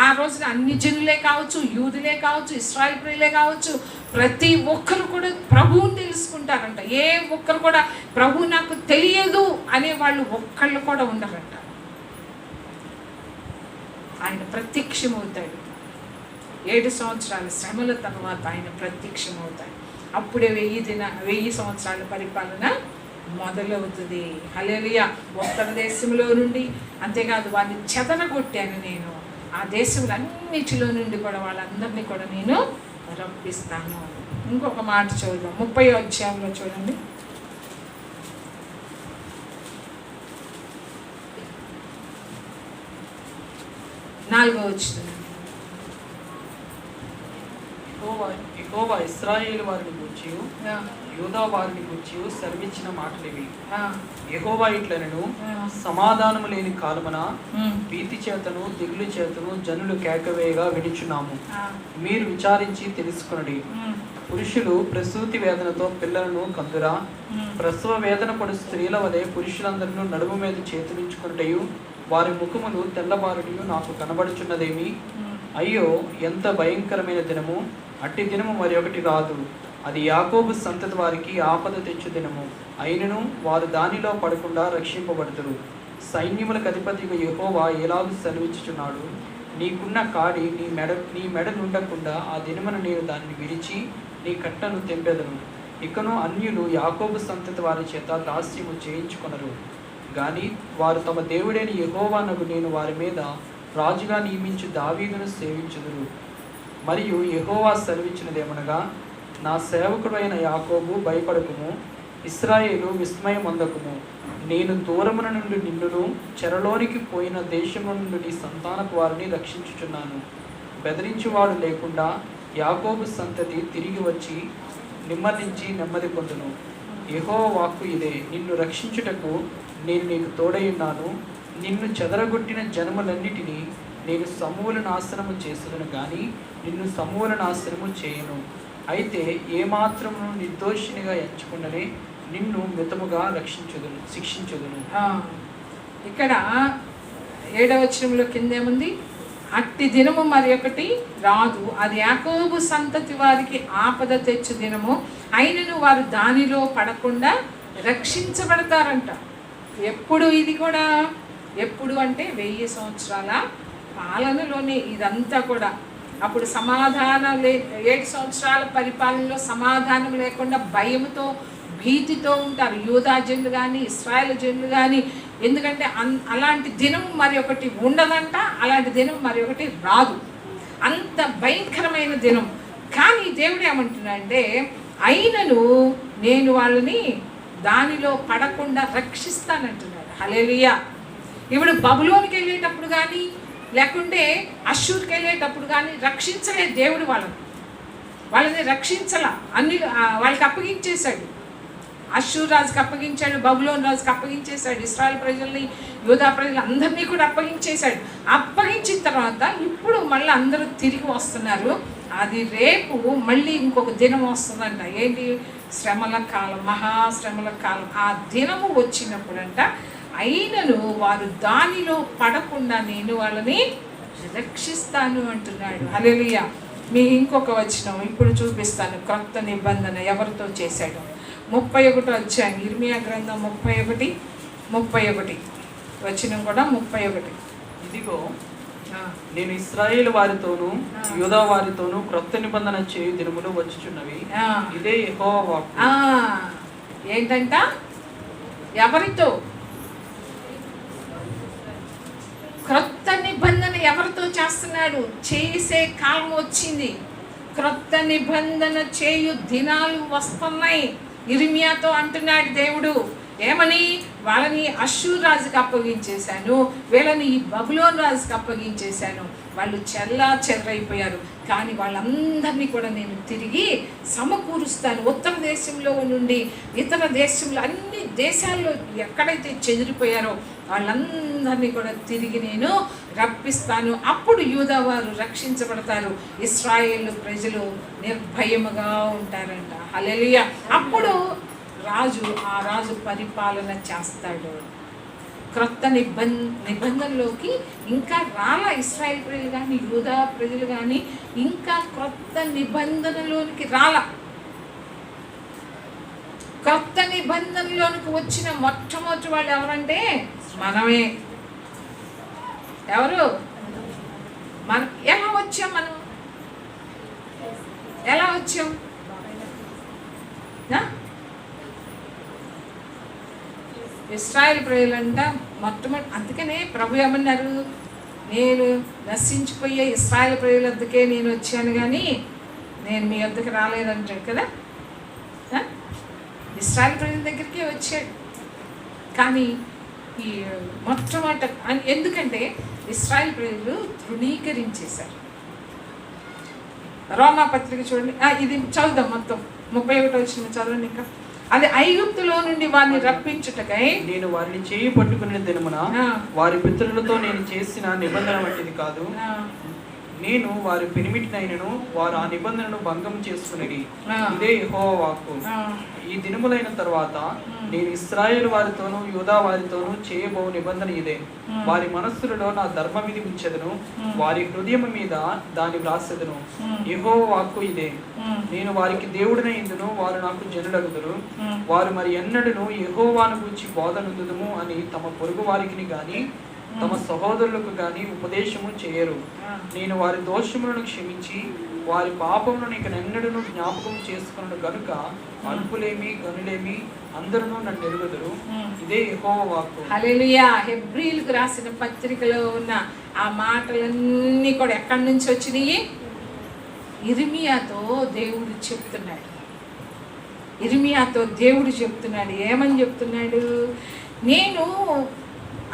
ఆ రోజున, అన్ని జనులే కావచ్చు, యూదులే కావచ్చు, ఇశ్రాయేల్ ప్రజలే కావచ్చు, ప్రతి ఒక్కరు కూడా ప్రభువుని తెలుసుకుంటారంట. ఏ ఒక్కరు కూడా ప్రభు నాకు తెలియదు అనే వాళ్ళు ఒక్కళ్ళు కూడా ఉండరంట. ఆయన ప్రత్యక్షమవుతాడు. 7 సంవత్సరాల శ్రమల తర్వాత ఆయన ప్రత్యక్షమవుతాడు. అప్పుడే 1000 సంవత్సరాల పరిపాలన మొదలవుతుంది. హల్లెలూయా. ఉత్తర దేశంలో నుండి, అంతేకాదు వారిని చెదరగొట్టాను నేను. ఆ దేశములన్నిటిలో నుండి కూడా వాళ్ళందరినీ కూడా నేను రప్పిస్తాను. ఇంకొక మాట చూద్దాం, 30వ అధ్యాయంలో చూడండి. 4వ వచనం. యెహోవా ఇశ్రాయేలు వారిని గూర్చి ఆ, యూదా వారిని గూర్చి సెలవిచ్చిన మాటలివి. ఆ, యెహోవా ఇట్లనెను, ఆ. సమాధానము లేని కాలమున ఉమ్, భీతి చేతను దిగులు చేతను జనులు కేకవేయగా వినుచున్నాము. ఆ, మీరు విచారించి తెలుసుకొనుడి. ఉమ్, పురుషులు ప్రసూతి వేదనతో పిల్లలను కందురా, ఉమ్, ప్రసవ వేదన పడు స్త్రీల వలె పురుషులందరూ నడుము మీద చేతులుంచుకున్నటయు వారి ముఖములు తెల్లబారుడియు నాకు కనబడుచున్నదేమి. ఉమ్. అయ్యో, ఎంత భయంకరమైన దినము! అట్టి దినము మరి ఒకటి రాదు. అది యాకోబు సంతతి వారికి ఆపద తెచ్చు దినము. అయినను వారు దానిలో పడకుండా రక్షింపబడుతురు. సైన్యములకు అధిపతిగా యెహోవా ఎలాగూ సెలవిచ్చుచున్నాడు, నీకున్న కాడి నీ మెడ నుండకుండా ఆ దినమున నేను దాన్ని విరిచి నీ కట్టను తెంపెదను. ఇకను అన్యులు యాకోబు సంతతి వారి చేత దాస్యము చేయించుకొనరు. గాని వారు తమ దేవుడైన యెహోవానగు నేను వారి మీద రాజుగా నియమించు దావీదును సేవించుదురు. మరియు యెహోవా సెలవిచ్చినదేమనగా, నా సేవకుడైన యాకోబు భయపడకుము, ఇశ్రాయేలు విస్మయం అందకుము. నేను దూరమున నుండి నిన్నును చెరలోనికి పోయిన దేశము నుండి నీ సంతానపు వారిని రక్షించుచున్నాను. బెదిరించువాడు లేకుండా యాకోబు సంతతి తిరిగి వచ్చి నిమ్మరించి నెమ్మది పొందును. యెహోవా వాక్కు ఇదే, నిన్ను రక్షించుటకు నేను నీకు తోడైయున్నాను. నిన్ను చెదరగొట్టిన జనములన్నిటినీ నేను సమూల నాశనము చేస్తును, కానీ నిన్ను సమూల నాశనము చేయను. అయితే ఏమాత్రము నిర్దోషినిగా ఎంచుకున్ననే నిన్ను మితముగా శిక్షించుదును. ఇక్కడ 7వ వచనంలో కిందేముంది? అట్టి దినము మరి ఒకటి రాదు, అది యాకోబు సంతతి వారికి ఆపద తెచ్చు దినము. అయినను వారు దానిలో పడకుండా రక్షించబడతారంట. ఎప్పుడు ఇది కూడా? ఎప్పుడు అంటే 1000 సంవత్సరాల పాలనలోనే ఇదంతా కూడా. అప్పుడు సమాధానం 7 సంవత్సరాల పరిపాలనలో సమాధానం లేకుండా భయంతో భీతితో ఉంటారు యూదా జనులు కానీ ఇశ్రాయేలు జనులు కానీ. ఎందుకంటే అలాంటి దినం మరి ఒకటి ఉండదంట, అలాంటి దినం మరి ఒకటి రాదు. అంత భయంకరమైన దినం. కానీ దేవుడు ఏమంటున్నాడంటే, అయినను నేను వాళ్ళని దానిలో పడకుండా రక్షిస్తానంటున్నాడు. హల్లెలూయా. ఇప్పుడు బబులోనికి వెళ్ళేటప్పుడు కానీ లేకుంటే అష్షూర్కి వెళ్ళేటప్పుడు కానీ రక్షించలేదు దేవుడు వాళ్ళని రక్షించాల. వాళ్ళకి అప్పగించేశాడు. అష్షూర్ రాజుకి అప్పగించాడు, బబులోన్ రాజుకి అప్పగించేశాడు, ఇశ్రాయేల్ ప్రజల్ని యూదా ప్రజలు అందరినీ కూడా అప్పగించేశాడు. అప్పగించిన తర్వాత ఇప్పుడు మళ్ళీ అందరూ తిరిగి వస్తున్నారు. అది రేపు మళ్ళీ ఇంకొక దినం వస్తుందంట. ఏంటి? శ్రమల కాలం, మహాశ్రమల కాలం. ఆ దినము వచ్చినప్పుడంట, అయినను వారు దానిలో పడకుండా నేను వాళ్ళని రక్షిస్తాను అంటున్నాడు. హల్లెలూయా. మీ ఇంకొక వచనం ఇప్పుడు చూపిస్తాను. క్రొత్త నిబంధన ఎవరితో చేశాడు? 31 అధ్యాయం, ఇర్మియా గ్రంథం 31 వచనం కూడా 31. ఇదిగో, నేను ఇశ్రాయేలు వారితోనూ యూదా వారితోనూ క్రొత్త నిబంధన చేయు దినములు వచ్చుచున్నవి. ఇదే యెహోవా వాక్కు. ఏంటంట? ఎవరితో? క్రొత్త నిబంధన ఎవరితో చేస్తున్నాడు? చేసే కాలం వచ్చింది. క్రొత్త నిబంధన చేయు దినాలు వస్తున్నాయి. ఇర్మియాతో అంటున్నాడు దేవుడు. ఏమని? వాళ్ళని అష్షూర్ రాజుకి అప్పగించేశాను, వీళ్ళని ఈ బబులోన్ రాజుకి అప్పగించేశాను. వాళ్ళు చెర్రైపోయారు. కానీ వాళ్ళందరినీ కూడా నేను తిరిగి సమకూరుస్తాను. ఉత్తర దేశంలో నుండి ఇతర దేశంలో, అన్ని దేశాల్లో ఎక్కడైతే చెదిరిపోయారో వాళ్ళందరినీ కూడా తిరిగి నేను రప్పిస్తాను. అప్పుడు యూదా వారు రక్షించబడతారు, ఇశ్రాయేలు ప్రజలు నిర్భయముగా ఉంటారంట. హల్లెలూయా. అప్పుడు ఆ రాజు పరిపాలన చేస్తాడు. క్రొత్త నిబంధనలోకి ఇంకా రాలా ఇశ్రాయేల్ ప్రజలు కానీ యూదా ప్రజలు కానీ, ఇంకా క్రొత్త నిబంధనలోనికి రాలా. క్రొత్త నిబంధనలోనికి వచ్చిన మొట్టమొదటి వాళ్ళు ఎవరంటే మనమే. ఎవరు? మనం. ఎలా వచ్చాం? మనం ఎలా వచ్చాం? ఇశ్రాయేల్ ప్రజలంట మొట్టమొదటి. అందుకనే ప్రభు ఏమన్నారు? నేను నశించిపోయే ఇశ్రాయేల్ ప్రజల వద్దకే నేను వచ్చాను, కానీ నేను మీ వద్దకు రాలేదంటాడు కదా. ఇశ్రాయేల్ ప్రజల దగ్గరికే వచ్చాడు. కానీ ఈ మొట్టమొదట ఎందుకంటే ఇశ్రాయేల్ ప్రజలు తృణీకరించేశారు. రోమా పత్రిక చూడండి, ఇది చదువుదాం మొత్తం 31 వచ్చిన చదవండి. ఇంకా అది ఐగుప్తులో నుండి వారిని రప్పించుటకై నేను వారిని చేయి పట్టుకునే దినమున వారి పితరులతో నేను చేసిన నిబంధన వంటిది కాదు, నేను వారి పెనిమిటినైనను వారు ఆ నిబంధనను భంగం చేసుకునేది, ఇదే యెహోవా వాక్కు. ఈ దినములైన తర్వాత నేను ఇశ్రాయేలు వారితోనూ యూదా వారితోనూ చేయబో నిబంధన ఇదే, వారి మనస్సులలో నా ధర్మ విధి ఉంచెదను, వారి హృదయం మీద దాన్ని వ్రాసెదను, యెహోవా వాక్కు ఇదే. నేను వారికి దేవుడినైందును, వారు నాకు జనులగుదురు. వారు మరి ఎన్నడను యెహోవాను గూర్చి బోధనుందుము అని తమ పొరుగు వారికి గాని తమ సహోదరులకు గాని ఉపదేశము చేయరు. నేను వారి దోషములను క్షమించి వారి పాపములను ఇక ఎన్నడను జ్ఞాపకం చేసుకున్నాడు గనుక అల్పులేమి గనులేమి అందరూ నన్ను ఎరుగుదురు, ఇదే యెహోవా వాక్కు. హల్లెలూయా. హెబ్రీయులకు రాసిన పత్రికలో ఉన్న ఆ మాటలన్నీ కూడా ఎక్కడి నుంచి వచ్చినాయి? ఇర్మియాతో దేవుడు చెప్తున్నాడు. ఇర్మియాతో దేవుడు చెప్తున్నాడు. ఏమని చెప్తున్నాడు? నేను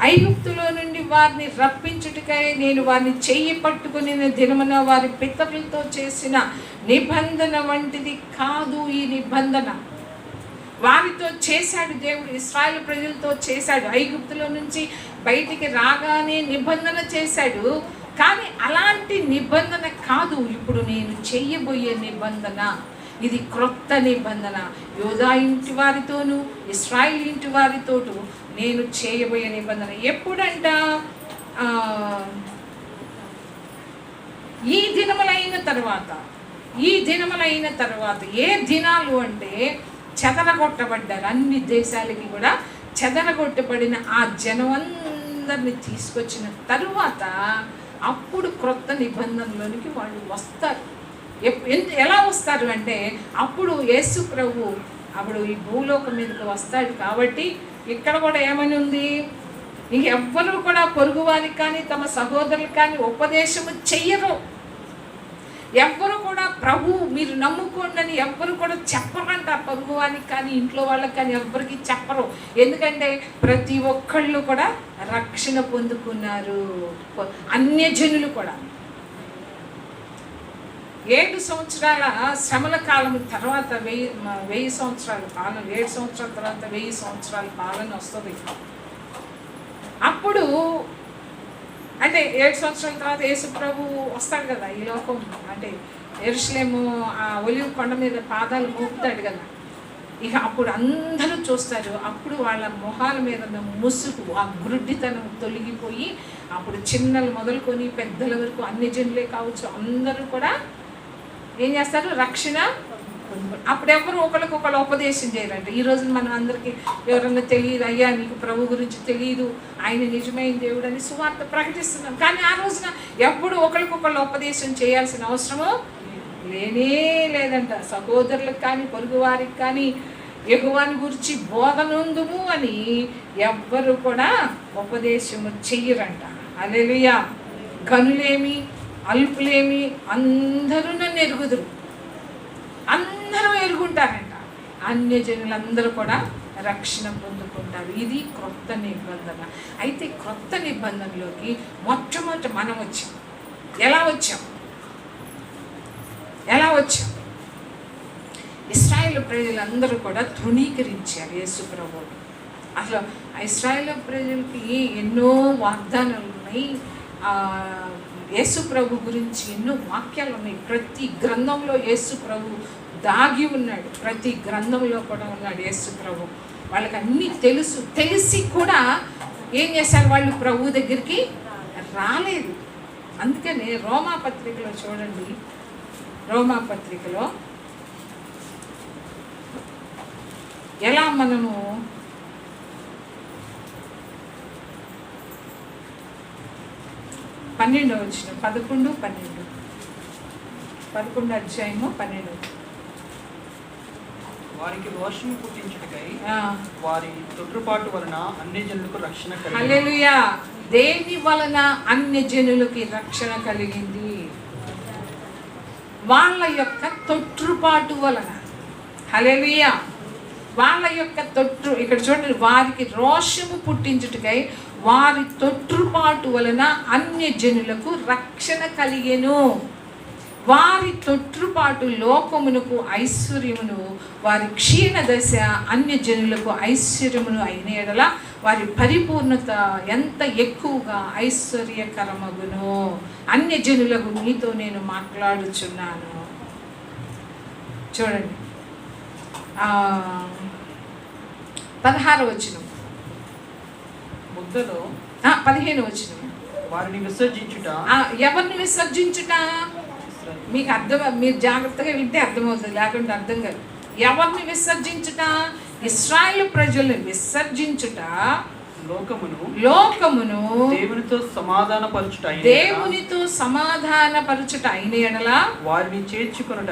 ఐగుప్తులో నుండి వారిని రప్పించుటకై నేను వారిని చెయ్యి పట్టుకుని దినమున వారి పితరులతో చేసిన నిబంధన వంటిది కాదు. ఈ నిబంధన వారితో చేశాడు దేవుడు, ఇశ్రాయేలు ప్రజలతో చేశాడు. ఐగుప్తులో నుంచి బయటికి రాగానే నిబంధన చేశాడు, కానీ అలాంటి నిబంధన కాదు ఇప్పుడు నేను చెయ్యబోయే నిబంధన. ఇది క్రొత్త నిబంధన. యూదా ఇంటి వారితోనూ ఇశ్రాయేలు ఇంటి వారితోటూ నేను చేయబోయే నిబంధన. ఎప్పుడంట? ఈ దినములైన తర్వాత. ఈ దినములైన తర్వాత ఏ దినాలు అంటే చెదరగొట్టబడ్డారు. అన్ని దేశాలకి కూడా చెదరగొట్టబడిన ఆ జనమందరిని తీసుకొచ్చిన తరువాత అప్పుడు క్రొత్త నిబంధనలోనికి వాళ్ళు వస్తారు. ఎలా వస్తారు అంటే అప్పుడు యేసు ప్రభు అప్పుడు ఈ భూలోకం మీదకి వస్తాడు. కాబట్టి ఇక్కడ కూడా ఏమని ఉంది? ఎవ్వరూ కూడా పొరుగు వారికి కానీ తమ సహోదరులకు కానీ ఉపదేశము చెయ్యరు. ఎవ్వరు కూడా ప్రభు మీరు నమ్ముకోండి అని ఎవ్వరు కూడా చెప్పరంట. పొరుగు వారికి కానీ ఇంట్లో వాళ్ళకి కానీ ఎవ్వరికి చెప్పరు. ఎందుకంటే ప్రతి ఒక్కళ్ళు కూడా రక్షణ పొందుకున్నారు. అన్యజనులు కూడా 7 సంవత్సరాల శ్రమల కాలం తర్వాత 1000 సంవత్సరాల పాలన, 7 సంవత్సరాల తర్వాత 1000 సంవత్సరాల పాలన వస్తుంది. అప్పుడు అంటే 7 సంవత్సరాల తర్వాత యేసు ప్రభు వస్తాడు కదా ఈ లోకం. అంటే యెరూషలేము ఆ ఒలివ కొండ మీద పాదాలు మోపుతాడు కదా. ఇక అప్పుడు అందరూ చూస్తారు. అప్పుడు వాళ్ళ మొహాల మీద ముసుగు, ఆ గురుడ్డితనం తొలగిపోయి అప్పుడు చిన్నలు మొదలుకొని పెద్దల వరకు అన్ని జనులే కావచ్చు అందరూ కూడా ఏం చేస్తారు? రక్షణ. అప్పుడు ఎవరు ఒకరికొకరు ఉపదేశం చేయరంట. ఈ రోజు మనం అందరికీ ఎవరన్నా తెలియదు, అయ్యా నీకు ప్రభు గురించి తెలియదు, ఆయన నిజమైన దేవుడు అని సువార్త ప్రకటిస్తున్నాం. కానీ ఆ రోజున ఎప్పుడు ఒకరికొకరు ఉపదేశం చేయాల్సిన అవసరము లేనే లేదంట. సహోదరులకు కానీ పొరుగు వారికి కానీ యెహోవాని గురించి బోధనందుము అని ఎవ్వరు కూడా ఉపదేశము చెయ్యరంట. హల్లెలూయా. గనులేమి అల్పులేమి అందరూ నన్ను ఎరుగుదురు, అందరూ ఎరుగుంటారంట. అన్యజనులందరూ కూడా రక్షణ పొందుకుంటారు. ఇది క్రొత్త నిబంధన. అయితే క్రొత్త నిబంధనలోకి మొట్టమొదట మనం వచ్చాం. ఎలా వచ్చాం? ఇశ్రాయేలు ప్రజలందరూ కూడా తృణీకరించారు యేసు ప్రభువుని. అసలు ఇశ్రాయేలు ప్రజలకి ఎన్నో వాగ్దానాలు ఉన్నాయి. యేసు ప్రభు గురించి ఎన్నో వాక్యాలు ఉన్నాయి. ప్రతి గ్రంథంలో యేసు ప్రభు దాగి ఉన్నాడు. ప్రతి గ్రంథంలో కూడా ఉన్నాడు యేసు ప్రభు. వాళ్ళకి అన్నీ తెలిసి కూడా ఏం చేశారు? వాళ్ళు ప్రభు దగ్గరికి రాలేదు. అందుకని రోమా పత్రికలో చూడండి, రోమా పత్రికలో ఎలా మనము 12 వచ్చిన 11 అధ్యాయము 12. వారికి రోషము పుట్టించుటకై వారి తొట్రుపాటు వలన అన్ని జనులకు రక్షణ కలిగింది. హల్లెలూయా. దేని వలన అన్ని జనులకి రక్షణ కలిగింది? వాళ్ళ యొక్క తొట్రుపాటు వలన. హల్లెలూయా. వాళ్ళ యొక్క ఇక్కడ చూడండి, వారికి రోషము పుట్టించుటకై వారి తొట్టుపాటు వలన అన్య జనులకు రక్షణ కలిగెను. వారి తొట్టుపాటు లోకమునకు ఐశ్వర్యమును, వారి క్షీణ దశ అన్య జనులకు ఐశ్వర్యమును అయిన ఎడల వారి పరిపూర్ణత ఎంత ఎక్కువగా ఐశ్వర్యకరమగును. అన్య జనులకు మీతో నేను మాట్లాడుచున్నాను. చూడండి 16వ వచనం, ముద్దలో 15వ వచనం. వారిని విసర్జించుట. ఎవరిని విసర్జించుట? మీకు మీరు జాగ్రత్తగా వింటే అర్థమవుతుంది, లేకుంటే అర్థం కాదు. ఎవరిని విసర్జించుట? ఇశ్రాయేలు ప్రజలను విసర్జించుట, లోకమును దేవునితో సమాధానపరచుట అయిన ఎడల వారిని చేర్చుకొనుట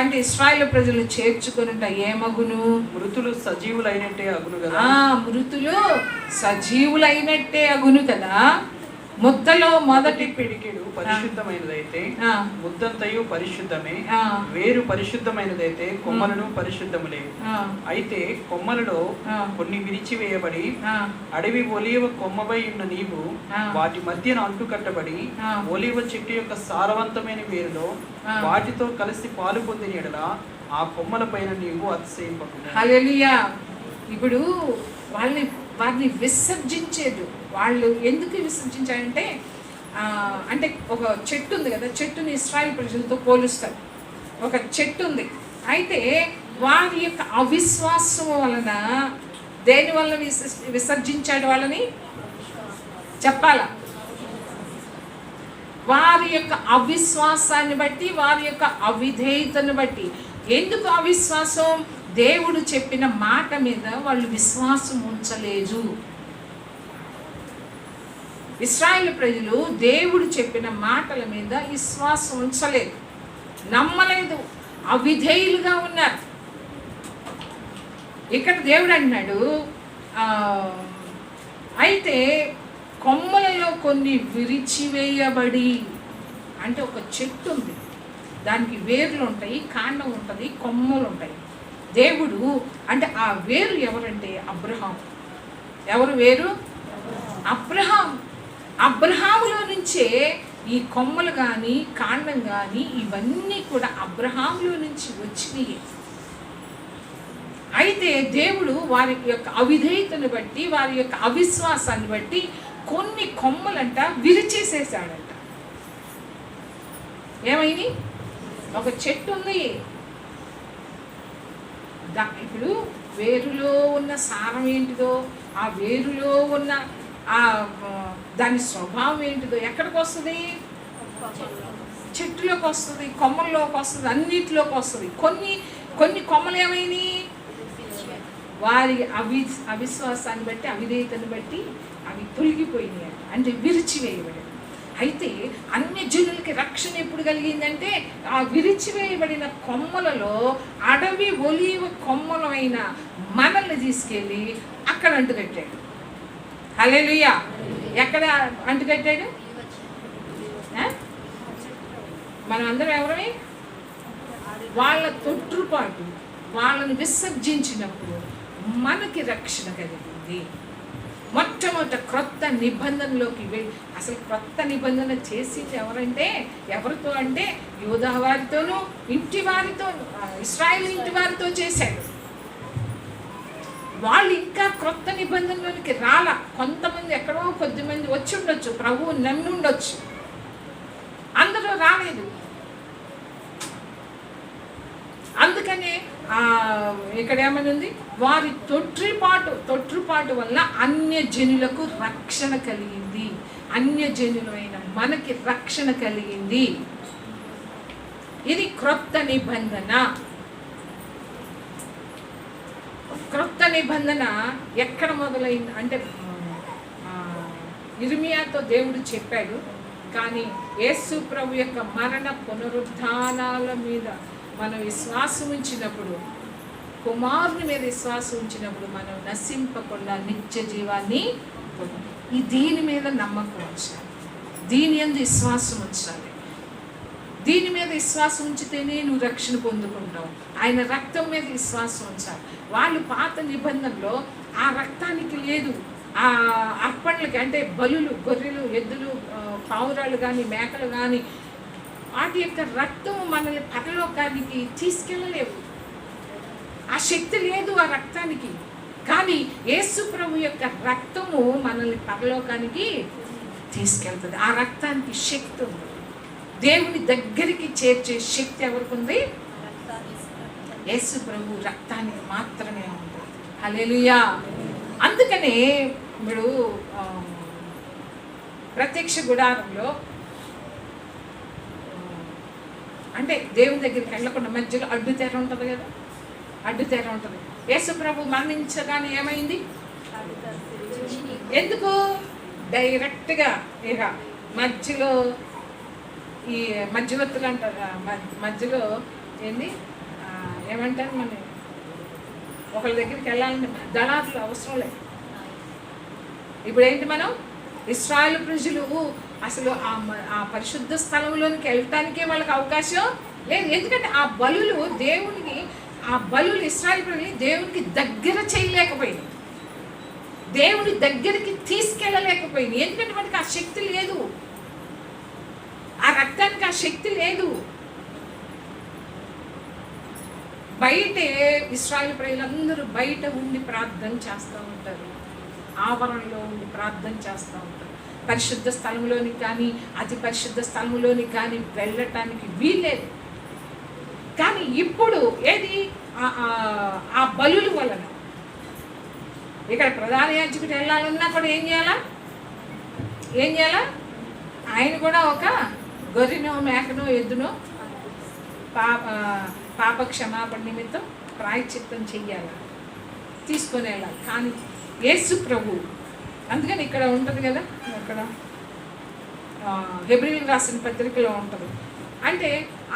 అంటే ఇశ్రాయేలు ప్రజలు చేర్చుకొనుట ఏమగును? మృతులు సజీవులైనట్టే అగును కదా. మృతులు సజీవులైనట్టే అగును కదా. ముద్దలో మొదటి పిడికెడు పరిశుద్ధమైనదైతే ముద్దంతయు పరిశుద్ధమే, వేరు పరిశుద్ధమైనదైతే కొమ్మలను పరిశుద్ధములే. అయితే కొమ్మలలో కొన్ని విరిచివేయబడి అడవి ఒలీవ కొమ్మపై ఉన్న నీవు వాటి మధ్యన అంటుకట్టబడి ఒలీవ చెట్టు యొక్క సారవంతమైన వేరులో వాటితో కలిసి పాలు పొందిన ఎడల ఆ కొమ్మల పైన నీవు అతిశయింపకు. హల్లెలూయా. ఇప్పుడు వారిని విసర్జించేది. వాళ్ళు ఎందుకు విసర్జించారంటే, అంటే ఒక చెట్టు ఉంది కదా, చెట్టుని ఇశ్రాయేలు ప్రజలతో పోలుస్తారు. ఒక చెట్టు ఉంది, అయితే వారి యొక్క అవిశ్వాసం వలన దేని వలన విసర్జించాడు వాళ్ళని చెప్పాలా? వారి యొక్క అవిశ్వాసాన్ని బట్టి, వారి యొక్క అవిధేయతను బట్టి. ఎందుకు అవిశ్వాసం? దేవుడు చెప్పిన మాట మీద వాళ్ళు విశ్వాసం ఉంచలేదు. ఇశ్రాయేలు ప్రజలు దేవుడు చెప్పిన మాటల మీద విశ్వాసం ఉంచలేదు, నమ్మలేదు, అవిధేయులుగా ఉన్నారు. ఇక్కడ దేవుడు అన్నాడు, అయితే కొమ్మలలో కొన్ని విరిచివేయబడి, అంటే ఒక చెట్టు ఉంది, దానికి వేర్లు ఉంటాయి, కాండం ఉంటుంది, కొమ్మలు ఉంటాయి. దేవుడు అంటే ఆ వేరు ఎవరంటే అబ్రహాం. ఎవరు వేరు? అబ్రహాం. అబ్రహాములో నుంచే ఈ కొమ్మలు కానీ కాండం కానీ ఇవన్నీ కూడా అబ్రహాములో నుంచి వచ్చినాయి. అయితే దేవుడు వారి యొక్క అవిధేయతను బట్టి, వారి యొక్క అవిశ్వాసాన్ని బట్టి కొన్ని కొమ్మలంట విరిచేసేసాడంట. ఏమైంది? ఒక చెట్టు ఉంది, ఇప్పుడు వేరులో ఉన్న సారం ఏంటిదో, ఆ వేరులో ఉన్న దాని స్వభావం ఏంటిదో ఎక్కడికి వస్తుంది? చెట్టులోకి వస్తుంది, కొమ్మల్లోకి వస్తుంది, అన్నిటిలోకి వస్తుంది. కొన్ని కొమ్మలు ఏమైనాయి? వారి అవిశ్వాసాన్ని బట్టి, అవిధేయతను బట్టి అవి తొలగిపోయినాయి, అంటే విరిచివేయబడి. అయితే అన్య జనులకి రక్షణ ఎప్పుడు కలిగిందంటే ఆ విరిచివేయబడిన కొమ్మలలో అడవి ఒలీవ కొమ్మలైన మనల్ని తీసుకెళ్ళి అక్కడ అంటుకట్టాడు. హల్లెలూయా. ఎక్కడ అంటుకట్టాడు? మనం అందరం ఎవరమే? వాళ్ళ తొట్టుపాటు, వాళ్ళని విసర్జించినప్పుడు మనకి రక్షణ కలిగింది. మొట్టమొదట క్రొత్త నిబంధనలోకి అసలు క్రొత్త నిబంధన చేసింది ఎవరంటే, ఎవరితో అంటే యూదా వారితోనూ, ఇంటి వారితో, ఇశ్రాయేలు ఇంటి వారితో చేశాడు. వాళ్ళు ఇంకా క్రొత్త నిబంధనలోనికి రాల. కొంతమంది ఎక్కడో కొద్దిమంది వచ్చి ఉండొచ్చు, ప్రభువు నమ్మి ఉండొచ్చు, అందరూ రాలేదు. అందుకనే ఇక్కడ ఏమని ఉంది? వారి తొట్టుపాటు వల్ల అన్య జనులకు రక్షణ కలిగింది. అన్య జనులైన మనకి రక్షణ కలిగింది. ఇది క్రొత్త నిబంధన. క్రొత్త నిబంధన ఎక్కడ మొదలైంది అంటే ఇర్మియాతో దేవుడు చెప్పాడు, కానీ యేసు ప్రభు యొక్క మరణ పునరుద్ధానాల మీద మనం విశ్వాసం ఉంచినప్పుడు, కుమారుని మీద విశ్వాసం ఉంచినప్పుడు మనం నశింపకుండా నిత్య జీవాన్ని దీని మీద నమ్మకం ఉంచాలి, దీని యందు విశ్వాసం ఉంచాలి. దీని మీద విశ్వాసం ఉంచితేనే నువ్వు రక్షణ పొందుకుంటావు. ఆయన రక్తం మీద విశ్వాసం ఉంచాలి. వాళ్ళు పాత నిబంధనలో ఆ రక్తానికి లేదు, ఆ అర్పణలకి అంటే బలులు, గొర్రెలు, ఎద్దులు, పావురాలు కానీ మేకలు కానీ వాటి యొక్క రక్తం మనల్ని పరలోకానికి తీసుకెళ్ళలేవు. ఆ శక్తి లేదు ఆ రక్తానికి. కానీ యేసు ప్రభు యొక్క రక్తము మనల్ని పరలోకానికి తీసుకెళ్తుంది. ఆ రక్తానికి శక్తి ఉంది. దేవుని దగ్గరికి చేర్చే శక్తి ఎవరికి ఉంది? యేసు ప్రభు రక్తానికి మాత్రమే ఉంది. హల్లెలూయా. అందుకనే ఇప్పుడు ప్రత్యక్ష గుడారంలో అంటే దేవుని దగ్గరికి వెళ్ళకుండా మధ్యలో అడ్డు తెర ఉంటుంది కదా, అడ్డు తెర ఉంటుంది. యేసు ప్రభు మరణించగానే ఏమైంది? ఎందుకు? డైరెక్ట్గా ఇక మధ్యలో ఈ మధ్యవర్తులు అంటారు, మధ్యలో ఏంది ఏమంటారు, మన ఒకళ్ళ దగ్గరికి వెళ్ళాలంటే దళారులు అవసరం లేదు. ఇప్పుడు ఏంటి, మనం ఇశ్రాయేలు ప్రజలు అసలు ఆ పరిశుద్ధ స్థలంలోనికి వెళ్ళటానికే వాళ్ళకి అవకాశం లేదు. ఎందుకంటే ఆ బలులు దేవునికి, ఆ బలులు ఇశ్రాయేలు ప్రజల్ని దేవునికి దగ్గర చేయలేకపోయింది, దేవుని దగ్గరికి తీసుకెళ్ళలేకపోయింది. ఎందుకంటే మనకి ఆ శక్తి లేదు, ఆ రక్తానికి ఆ శక్తి లేదు. బయటే ఇశ్రాయేలు ప్రజలందరూ బయట ఉండి ప్రార్థన చేస్తూ ఉంటారు, ఆవరణలో ఉండి ప్రార్థన చేస్తూ ఉంటారు. పరిశుద్ధ స్థలంలోనికి కానీ అతి పరిశుద్ధ స్థలంలోనికి కానీ వెళ్ళటానికి వీల్లేదు. కానీ ఇప్పుడు ఏది ఆ బలుల వలన ఇక్కడ ప్రధాన యాజకుడు వెళ్ళాలన్నా కూడా ఏం చేయాలా? ఆయన కూడా ఒక గొర్రెనో మేకనో ఎద్దునో పాప క్షమాపణ నిమిత్తం ప్రాయశ్చిత్తం చెయ్యాలి, తీసుకొని వెళ్ళాలి. కానీ యేసు ప్రభు, అందుకని ఇక్కడ ఉంటుంది కదా, అక్కడ హెబ్రీయులకు రాసిన పత్రికలో ఉంటుంది. అంటే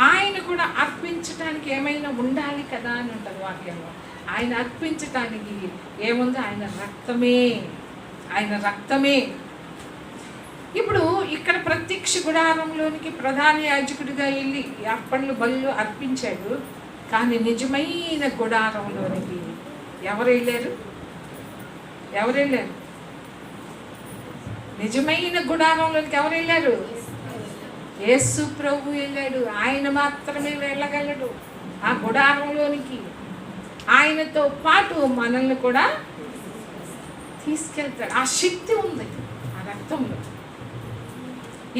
ఆయన కూడా అర్పించటానికి ఏమైనా ఉండాలి కదా అని ఉంటుంది వాక్యంలో. ఆయన అర్పించటానికి ఏముంది? ఆయన రక్తమే. ఇప్పుడు ఇక్కడ ప్రత్యక్ష గుడారంలోనికి ప్రధాన యాజకుడిగా వెళ్ళి అర్పణలు బలులు అర్పించాడు. కానీ నిజమైన గుడారంలోనికి ఎవరు వెళ్ళారు? నిజమైన గుడారంలోనికి ఎవరు వెళ్ళారు? యేసు ప్రభు వెళ్ళాడు. ఆయన మాత్రమే వెళ్ళగలడు ఆ గుడారంలోనికి. ఆయనతో పాటు మనల్ని కూడా తీసుకెళ్తాడు. ఆ శక్తి ఉంది ఆ రక్తంలో.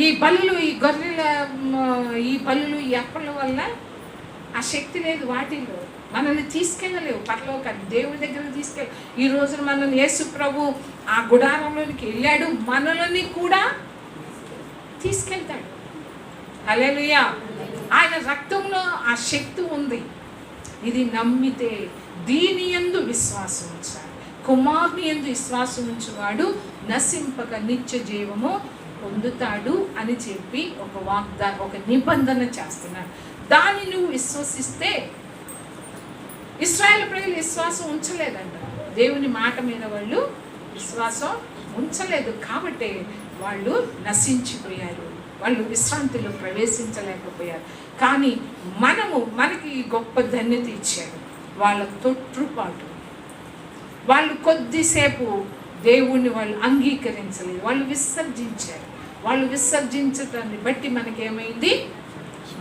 ఈ బలులు, ఈ గొర్రెల ఈ బలులు, ఈ అప్పల వల్ల ఆ శక్తి లేదు వాటిల్లో. మనల్ని తీసుకెళ్ళలేవు పరలోకాన్ని, దేవుని దగ్గరకు తీసుకెళ్ళి. ఈ రోజున మనల్ని యేసు ప్రభు ఆ గుడారంలోనికి వెళ్ళాడు, మనల్ని కూడా తీసుకెళ్తాడు. హల్లెలూయా. ఆయన రక్తంలో ఆ శక్తి ఉంది. ఇది నమ్మితే దీని యందు విశ్వాసం ఉంచాలి. కుమారుని యందు విశ్వాసం ఉంచువాడు నశింపక నిత్య జీవము పొందుతాడు అని చెప్పి ఒక నిబంధన చేస్తున్నాడు. దాన్ని నువ్వు విశ్వసిస్తే, ఇశ్రాయేలు ప్రజలు విశ్వాసం ఉంచలేదంట, దేవుని మాట మీద వాళ్ళు విశ్వాసం ఉంచలేదు. కాబట్టి వాళ్ళు నశించిపోయారు, వాళ్ళు విశ్రాంతిలో ప్రవేశించలేకపోయారు. కానీ మనకి గొప్ప ధన్యత ఇచ్చాడు. వాళ్ళ తొట్టుపాటు, వాళ్ళు కొద్దిసేపు దేవుణ్ణి వాళ్ళు అంగీకరించలేదు, వాళ్ళు విసర్జించారు. వాళ్ళు విసర్జించటాన్ని బట్టి మనకేమైంది?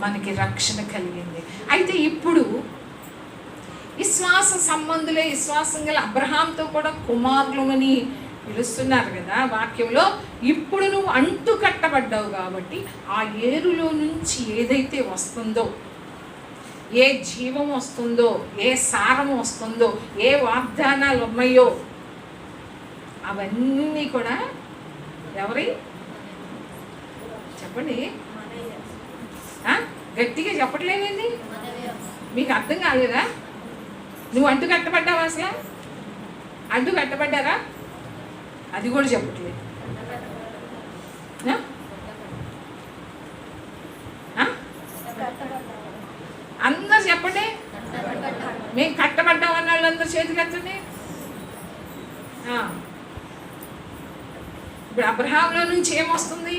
మనకి రక్షణ కలిగింది. అయితే ఇప్పుడు విశ్వాస సంబంధులే, విశ్వాసం గల అబ్రహాంతో కూడా కుమారులని పిలుస్తున్నారు కదా వాక్యంలో. ఇప్పుడు నువ్వు అంటు కట్టబడ్డావు కాబట్టి ఆ ఏరులో నుంచి ఏదైతే వస్తుందో, ఏ జీవం వస్తుందో, ఏ సారం వస్తుందో, ఏ వాగ్దానాలు ఉన్నాయో అవన్నీ కూడా ఎవరి? చెప్పండి, గట్టిగా చెప్పట్లేదండి. మీకు అర్థం కాలేదా? నువ్వు అంటు కట్టబడ్డావా? అసలు అంటు కట్టబడ్డారా? అది కూడా చెప్పట్లేదు. అందరు చెప్పండి, మేము కట్టబడ్డాం అన్న వాళ్ళందరూ చేతికి ఎత్తండి. ఇప్పుడు అబ్రహాంలో నుంచి ఏమొస్తుంది?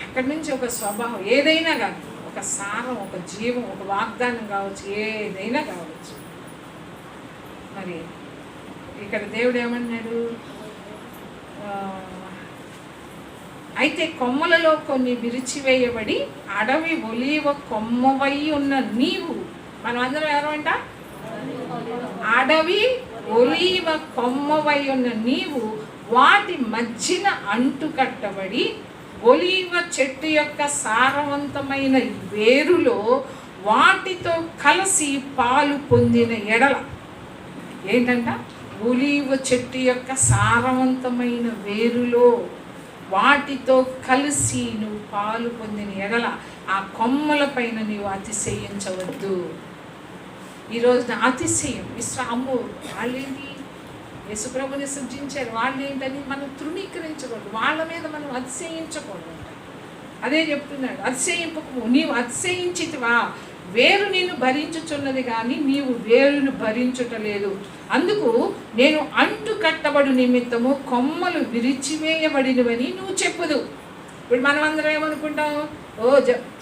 అక్కడి నుంచి ఒక స్వభావం ఏదైనా కానీ, ఒక సారం, ఒక జీవం, ఒక వాగ్దానం కావచ్చు, ఏదైనా కావచ్చు. మరి ఇక్కడ దేవుడు ఏమన్నాడు? అయితే కొమ్మలలో కొన్ని విరిచివేయబడి అడవి ఒలీవ కొమ్మవై ఉన్న నీవు, మనం అందరం ఎవరంట? అడవి ఒలీవ కొమ్మవై ఉన్న నీవు వాటి మధ్యన అంటుకట్టబడి ఒలీవ చెట్టు యొక్క సారవంతమైన వేరులో వాటితో కలిసి పాలు పొందిన ఎడల. ఏంటంట? ఒలీవ చెట్టు యొక్క సారవంతమైన వేరులో వాటితో కలిసి నువ్వు పాలు పొందిన ఎడల ఆ కొమ్మల పైన నీవు అతిశయించవద్దు. ఈరోజున అతిశయం అమ్మో వాళ్ళేంటి యేసుప్రభుని సృజించారు, వాళ్ళు ఏంటని మనం తృణీకరించకూడదు, వాళ్ళ మీద మనం అతిశయించకూడదు. అదే చెప్తున్నాడు, అతిశయింపకు. నీవు అతిశయించితివా? వేరు నిన్ను భరించుచున్నది కానీ నీవు వేరును భరించుటలేదు. అందుకు నేను అంటు కట్టబడు నిమిత్తము కొమ్మలు విరిచివేయబడినవని నువ్వు చెప్పుదు. ఇప్పుడు మనం అందరం ఏమనుకుంటాం?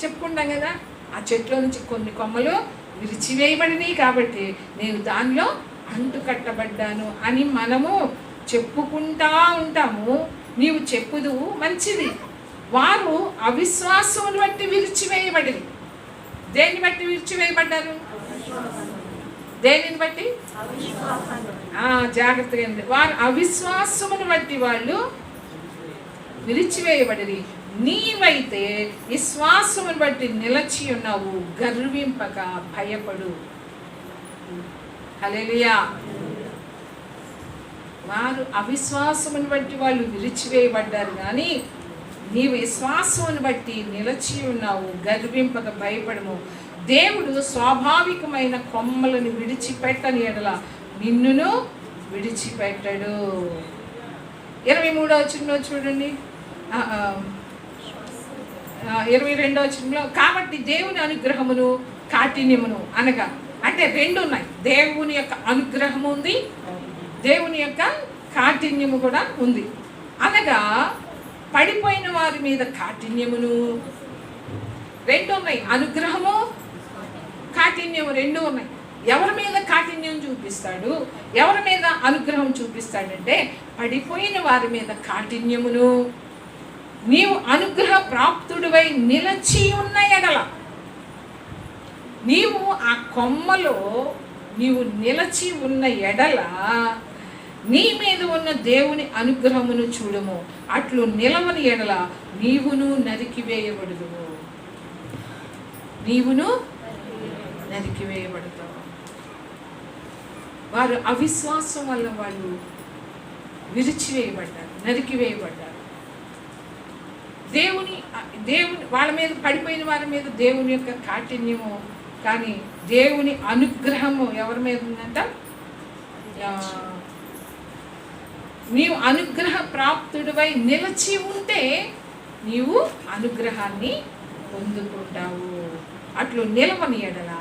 చెప్పుకుంటాం కదా, ఆ చెట్లో నుంచి కొన్ని కొమ్మలు విరిచివేయబడినాయి కాబట్టి నేను దానిలో అంటు కట్టబడ్డాను అని మనము చెప్పుకుంటా ఉంటాము. నీవు చెప్పుదు, మంచిది. వారు అవిశ్వాసమును బట్టి విరిచివేయబడింది. దేన్ని బట్టి విరిచివేయబడ్డారు? దేనిని బట్టి? జాగ్రత్తగా. వారు అవిశ్వాసమును బట్టి వాళ్ళు విరిచివేయబడి, నీవైతే విశ్వాసమును బట్టి నిలచి ఉన్నావు, గర్వింపక భయపడు. హల్లెలూయా. వారు అవిశ్వాసమును బట్టి వాళ్ళు విరిచివేయబడ్డారు కానీ నీవు విశ్వాసమును బట్టి నిలచి ఉన్నావు, గర్వింపక భయపడము. దేవుడు స్వాభావికమైన కొమ్మలను విడిచిపెట్టని ఎడల నిన్నును విడిచిపెట్టడు. 23వ వచనంలో చూడండి, 22వ వచనంలో, కాబట్టి దేవుని అనుగ్రహమును కాఠిన్యమును అనగా, అంటే రెండు ఉన్నాయి. దేవుని యొక్క అనుగ్రహము ఉంది, దేవుని యొక్క కాఠిన్యము కూడా ఉంది. అనగా పడిపోయిన వారి మీద కాఠిన్యమును, రెండు ఉన్నాయి. అనుగ్రహము కాఠిన్యము రెండు ఉన్నాయి. ఎవరి మీద కాఠిన్యం చూపిస్తాడు, ఎవరి మీద అనుగ్రహం చూపిస్తాడంటే పడిపోయిన వారి మీద కాఠిన్యమును. నీవు అనుగ్రహ ప్రాప్తుడివై నిలచి ఉన్న ఎడల, నీవు ఆ కొమ్మలో నీవు నిలచి ఉన్న ఎడల నీ మీద ఉన్న దేవుని అనుగ్రహమును చూడము. అట్లు నిలవని ఎడల నీవును నరికివేయబడుదువు. నీవును నరికివేయబడతావు. వారు అవిశ్వాసం వల్ల వాళ్ళు విరిచివేయబడ్డారు, నరికివేయబడ్డారు. దేవుని వాళ్ళ మీద పడిపోయిన వారి మీద దేవుని యొక్క కాఠిన్యము, కానీ దేవుని అనుగ్రహము ఎవరి మీద ఉందంట? నీవు అనుగ్రహ ప్రాప్తుడివై నిలిచి ఉంటే నీవు అనుగ్రహాన్ని పొందుకుంటావు. అట్లు నిలవని ఎడల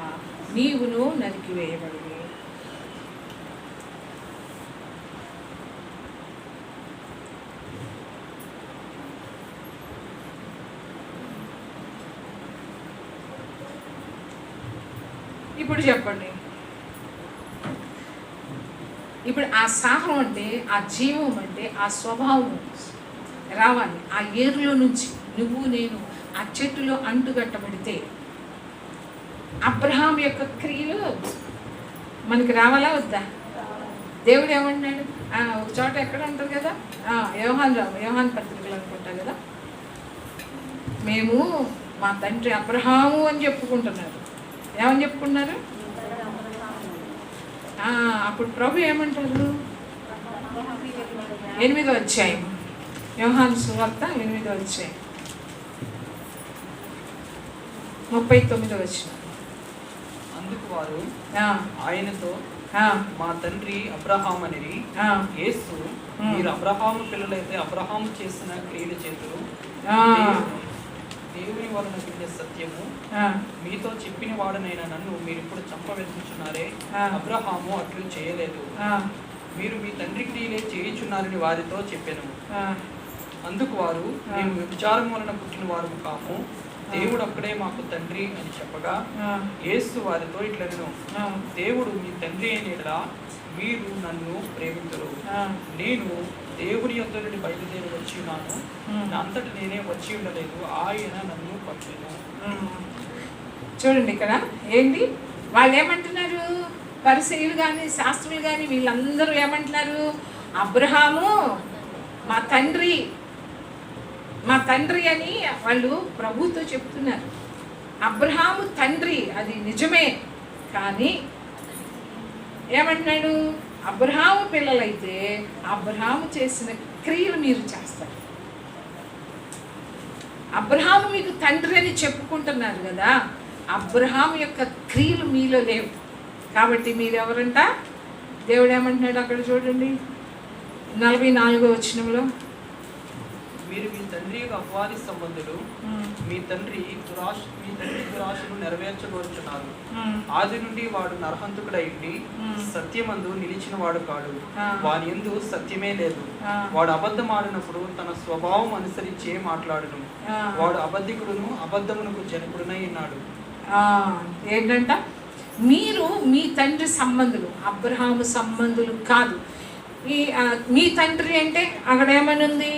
నీవును నరికివేయబడి. ఇప్పుడు చెప్పండి, ఇప్పుడు ఆ సాహం అంటే, ఆ జీవం అంటే, ఆ స్వభావం రావాలి. ఆ ఏరులో నుంచి నువ్వు నేను ఆ చెట్టులో అంటుగట్టబడితే అబ్రహాం యొక్క క్రియలు మనకి రావాలా వద్దా? దేవుడు ఏమంటున్నాడు? ఒక చోట ఎక్కడ ఉంటుంది కదా, యోహాన్ పత్రికలు అనుకుంటా కదా, మేము మా తండ్రి అబ్రహాము అని చెప్పుకుంటున్నారు. ఏమని చెప్పుకున్నారు? అప్పుడు ప్రభు ఏమంటారు? 8వ అధ్యాయం, యోహాను సువార్త 8వ అధ్యాయం 39వ వచనం. అందుకు వారు ఆయనతో, మా తండ్రి అబ్రహాము అని. యేసు, మీరు అబ్రహాము పిల్లలైతే అబ్రహాము చేసిన క్రియలు చేతులు దేవుని వలన వినే సత్యము మీతో చెప్పిన వాడనైనా నన్ను మీరు ఇప్పుడు చంపవెత్తుచున్నారే, అబ్రహాము అట్లు చేయలేదు, మీరు మీ తండ్రి క్రియలే చేయుచున్నారని వారితో చెప్పాను. అందుకు వారు, మేము వ్యభిచారం వలన పుట్టిన వారు కాము, దేవుడు ఒక్కడే మాకు తండ్రి అని చెప్పగా, యేసు వారితో ఇట్లనెను, దేవుడు మీ తండ్రి అయినలా మీరు నన్ను ప్రేమించరు. నేను దేవుని యొద్ద నుండి బయలుదేరి వచ్చి ఉన్నాను, నా అంతట నేనే వచ్చి ఉండలేదు, ఆయన నన్ను పంపెను. చూడండి ఇక్కడ ఏంటి వాళ్ళు ఏమంటున్నారు, పరిసయ్యులు కానీ శాస్త్రులు కానీ వీళ్ళందరూ ఏమంటున్నారు, అబ్రహాము మా తండ్రి అని వాళ్ళు ప్రభుతో చెప్తున్నారు. అబ్రహాము తండ్రి, అది నిజమే. కానీ ఏమంటున్నాడు, అబ్రహాము పిల్లలైతే అబ్రహాము చేసిన క్రియలు మీరు చేస్తారు. అబ్రహాము మీకు తండ్రి అని చెప్పుకుంటున్నారు కదా, అబ్రహాము యొక్క క్రియలు మీలో లేవు. కాబట్టి మీరెవరంట, దేవుడు ఏమంటున్నాడు అక్కడ చూడండి 44వ వచనంలో, మీరు మీ తండ్రి అపవాది సంబంధులు, మీ తండ్రి దురాశను నెరవేర్చగోరుచున్నారు. ఆది నుండి వాడు నరహంతకుడైండి సత్యమందు నిలిచిన వాడు కాడు, వాని యందు సత్యమే లేదు. వాడు అబద్ధం ఆడినప్పుడు తన స్వభావం అనుసరించే మాట్లాడును. వాడు అబద్ధికుడును అబద్ధమునకు జనకుడునై ఉన్నాడు. ఏంటంట, మీరు మీ తండ్రి సంబంధులు, అబ్రహాము సంబంధులు కాదు. మీ తండ్రి అంటే అక్కడ ఏమనుంది,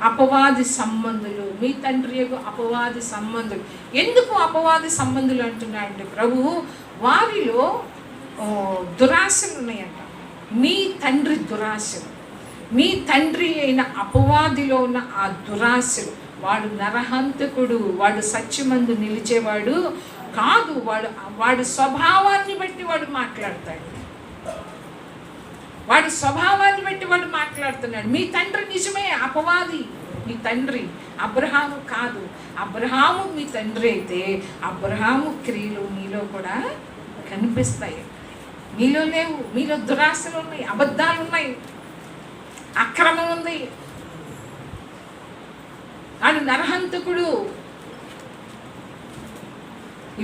అపవాది సంబంధులు. మీ తండ్రి అపవాది సంబంధులు. ఎందుకు అపవాది సంబంధులు అంటున్నాడంటే ప్రభు, వారిలో దురాశలు ఉన్నాయంట. మీ తండ్రి దురాశలు, మీ తండ్రి అయిన అపవాదిలో ఉన్న ఆ దురాశలు. వాడు నరహంతకుడు, వాడు సత్యమందు నిలిచేవాడు కాదు. వాడు స్వభావాన్ని బట్టి వాడు మాట్లాడతాడు. వాడి స్వభావాన్ని బట్టి వాడు మాట్లాడుతున్నాడు. మీ తండ్రి నిజమే అపవాది, మీ తండ్రి అబ్రహాము కాదు. అబ్రహాము మీ తండ్రి అయితే అబ్రహాము క్రియలు మీలో కూడా కనిపిస్తాయి. మీలో లేవు. మీలో దురాశలు ఉన్నాయి, అబద్ధాలు ఉన్నాయి, అక్రమం ఉంది. వాడు నరహంతకుడు.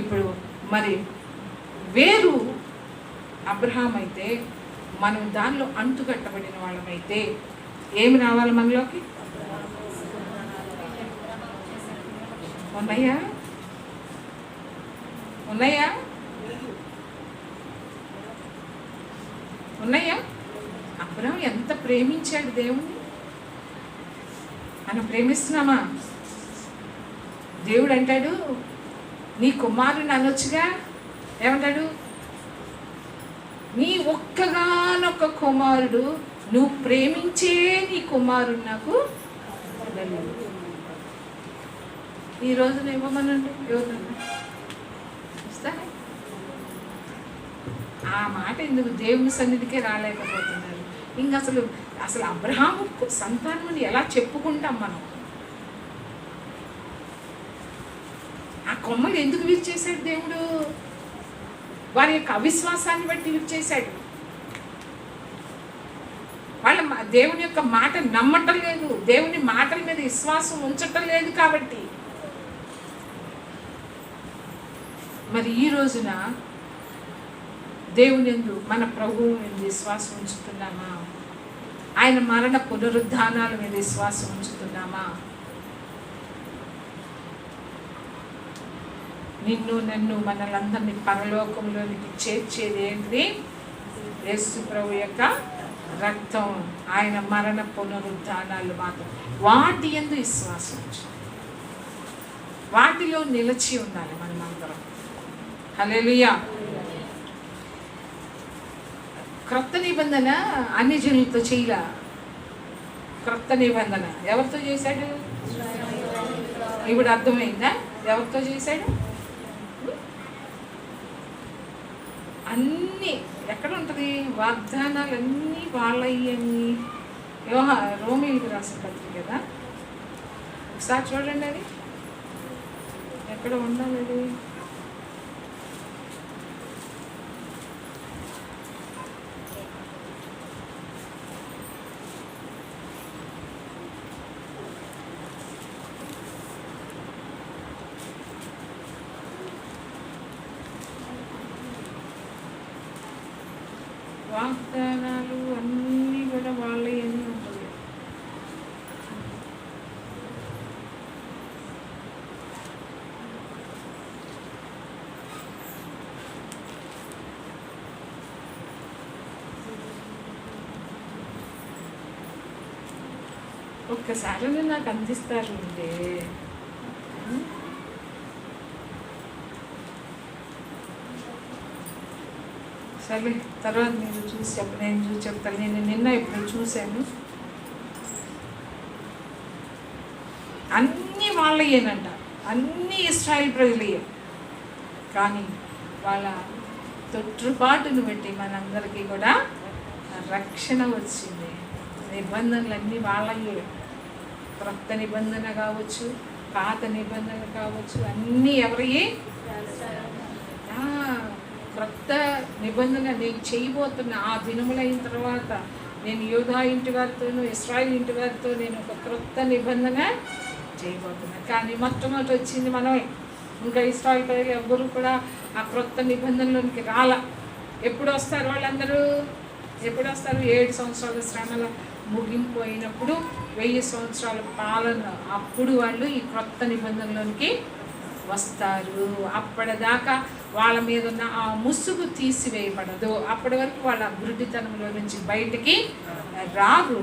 ఇప్పుడు మరి వేరు అబ్రహాం అయితే, మనం దానిలో అంటుకట్టబడిన వాళ్ళమైతే ఏమి రావాలి మనలోకి? ఉన్నాయా? ఉన్నాయా? ఉన్నాయా? అబ్రహాం ఎంత ప్రేమించాడు దేవుణ్ణి. మనం ప్రేమిస్తున్నామా? దేవుడు అంటాడు, నీ కుమారుని అనొచ్చుగా. ఏమంటాడు, నీ ఒక్కగానొక్క కుమారుడు, నువ్వు ప్రేమించే నీ కుమారుడు నాకు ఈ రోజున ఇవ్వమనండి. ఎవరన్నా ఇస్తారా? ఆ మాట ఎందుకు దేవుని సన్నిధికే రాలేకపోతున్నారు? ఇంకా అసలు అబ్రహాము సంతానం ఎలా చెప్పుకుంటాం మనం? ఆ కొమ్మలు ఎందుకు విరిచేశాడు దేవుడు? వారి యొక్క అవిశ్వాసాన్ని బట్టి విరిచేశాడు. వాళ్ళ దేవుని యొక్క మాట నమ్మటం లేదు, దేవుని మాటల మీద విశ్వాసం ఉంచటం లేదు. కాబట్టి మరి ఈ రోజున దేవుని యందు, మన ప్రభువు మీద విశ్వాసం ఉంచుతున్నామా? ఆయన మరణ పునరుద్ధానాల మీద విశ్వాసం ఉంచుతున్నామా? నిన్ను నన్ను మనలందరినీ పరలోకంలోనికి చేర్చేది ఏంటి? యేసు ప్రభు యొక్క రక్తం, ఆయన మరణ పునరుద్ధానాలు మాత్రం. వాటి యందు విశ్వాసం, వాటిలో నిలిచి ఉండాలి మనమందరం. హల్లెలూయా. క్రొత్త నిబంధన అన్ని జనులతో చేయలా. క్రొత్త నిబంధన ఎవరితో చేశాడు? ఇప్పుడు అర్థమైందా ఎవరితో చేశాడు? అన్నీ ఎక్కడ ఉంటుంది? వాగ్దానాలు అన్నీ వాళ్ళయ్యని రోమీలకు రాసిన పత్రిక కదా, ఒకసారి చూడండి. అది ఎక్కడ ఉండాలి? అది వాగ్దానాలు అన్నీ కూడా వాళ్ళని ఉంటుంది. ఒక్కసారి నాకు అందిస్తారు అంటే సరే తర్వాత నేను చూసి చెప్తాను. నేను నిన్న ఇప్పుడు చూశాను, అన్నీ వాళ్ళయేనంట, అన్నీ ఇశ్రాయేల్ ప్రజలయ్యే. కానీ వాళ్ళ తొట్టుపాటును బట్టి మనందరికీ కూడా రక్షణ వచ్చింది. నిబంధనలు అన్నీ వాళ్ళయే. క్రొత్త నిబంధన కావచ్చు, పాత నిబంధన కావచ్చు, అన్నీ ఎవరయ్యే? క్రొత్త నిబంధన నేను చేయబోతున్న ఆ దినములైన తర్వాత నేను యోధా ఇంటి వారితోనూ ఇశ్రాయేల్ ఇంటి వారితో నేను ఒక క్రొత్త నిబంధన చేయబోతున్నా. కానీ మొట్టమొదటి వచ్చింది మనమే. ఇంకా ఇశ్రాయేల్ ప్రజలు ఎవ్వరూ కూడా ఆ క్రొత్త నిబంధనలోనికి రాలా. ఎప్పుడు వస్తారు వాళ్ళందరూ? ఎప్పుడు వస్తారు? 7 సంవత్సరాల శ్రమల ముగింపు అయినప్పుడు 1000 సంవత్సరాల పాలన, అప్పుడు వాళ్ళు ఈ క్రొత్త నిబంధనలోనికి వస్తారు. అప్పటిదాకా వాళ్ళ మీద ఉన్న ఆ ముసుగు తీసివేయబడదు. అప్పటి వరకు వాళ్ళ గురుడితనంలో నుంచి బయటికి రారు.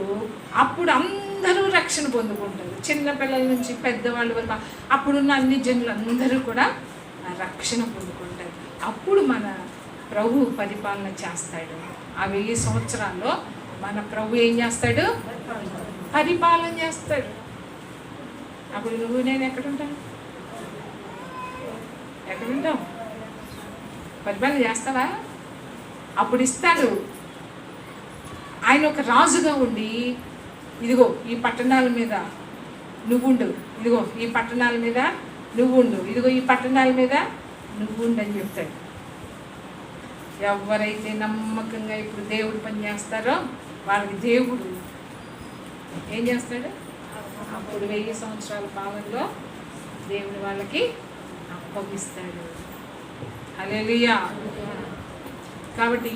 అప్పుడు అందరూ రక్షణ పొందుకుంటారు, చిన్నపిల్లల నుంచి పెద్దవాళ్ళ వరకు. అప్పుడున్న అన్ని జనులు అందరూ కూడా రక్షణ పొందుకుంటారు. అప్పుడు మన ప్రభు పరిపాలన చేస్తాడు. ఆ 1000 సంవత్సరాల్లో మన ప్రభు ఏం చేస్తాడు? పరిపాలన చేస్తాడు. అప్పుడు నువ్వు నేను ఎక్కడుంటాను? ఎక్కడుంటాం? పరిపాలన చేస్తావా? అప్పుడు ఇస్తాడు. ఆయన ఒక రాజుగా ఉండి, ఇదిగో ఈ పట్టణాల మీద నువ్వుండు, ఇదిగో ఈ పట్టణాల మీద నువ్వుండు, ఇదిగో ఈ పట్టణాల మీద నువ్వుండు అని చెప్తాడు. ఎవరైతే నమ్మకంగా ఇప్పుడు దేవుడు పని చేస్తారో వాళ్ళకి దేవుడు ఏం చేస్తాడు? అప్పుడు 1000 సంవత్సరాల పాలనలో దేవుడు వాళ్ళకి అప్పగిస్తాడు. హల్లెలూయా. కాబట్టి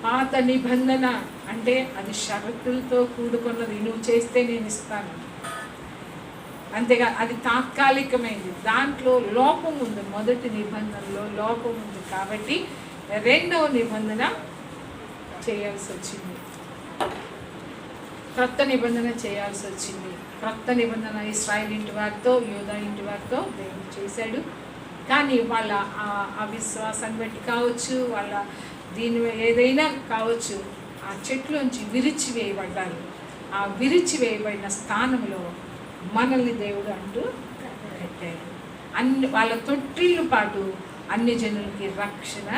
పాత నిబంధన అంటే అది షరతులతో కూడుకున్నది. నువ్వు చేస్తే నేను ఇస్తాను, అంతేగా. అది తాత్కాలికమైంది. దాంట్లో లోపం ఉంది. మొదటి నిబంధనలో లోపం ఉంది కాబట్టి రెండవ నిబంధన చేయాల్సి వచ్చింది. క్రొత్త నిబంధన చేయాల్సి వచ్చింది. క్రొత్త నిబంధన ఇశ్రాయేల్ ఇంటి వారితో, యోధా ఇంటి వారితో దేవుడు చేశాడు. కానీ వాళ్ళ అవిశ్వాసాన్ని బట్టి కావచ్చు, వాళ్ళ దీని ఏదైనా కావచ్చు, ఆ చెట్లోంచి విరిచివేయబడ్డారు. ఆ విరిచివేయబడిన స్థానంలో మనల్ని దేవుడు అంటూ పెట్టాడు. వాళ్ళ తొట్టిళ్ళు పాటు అన్ని జనులకి రక్షణ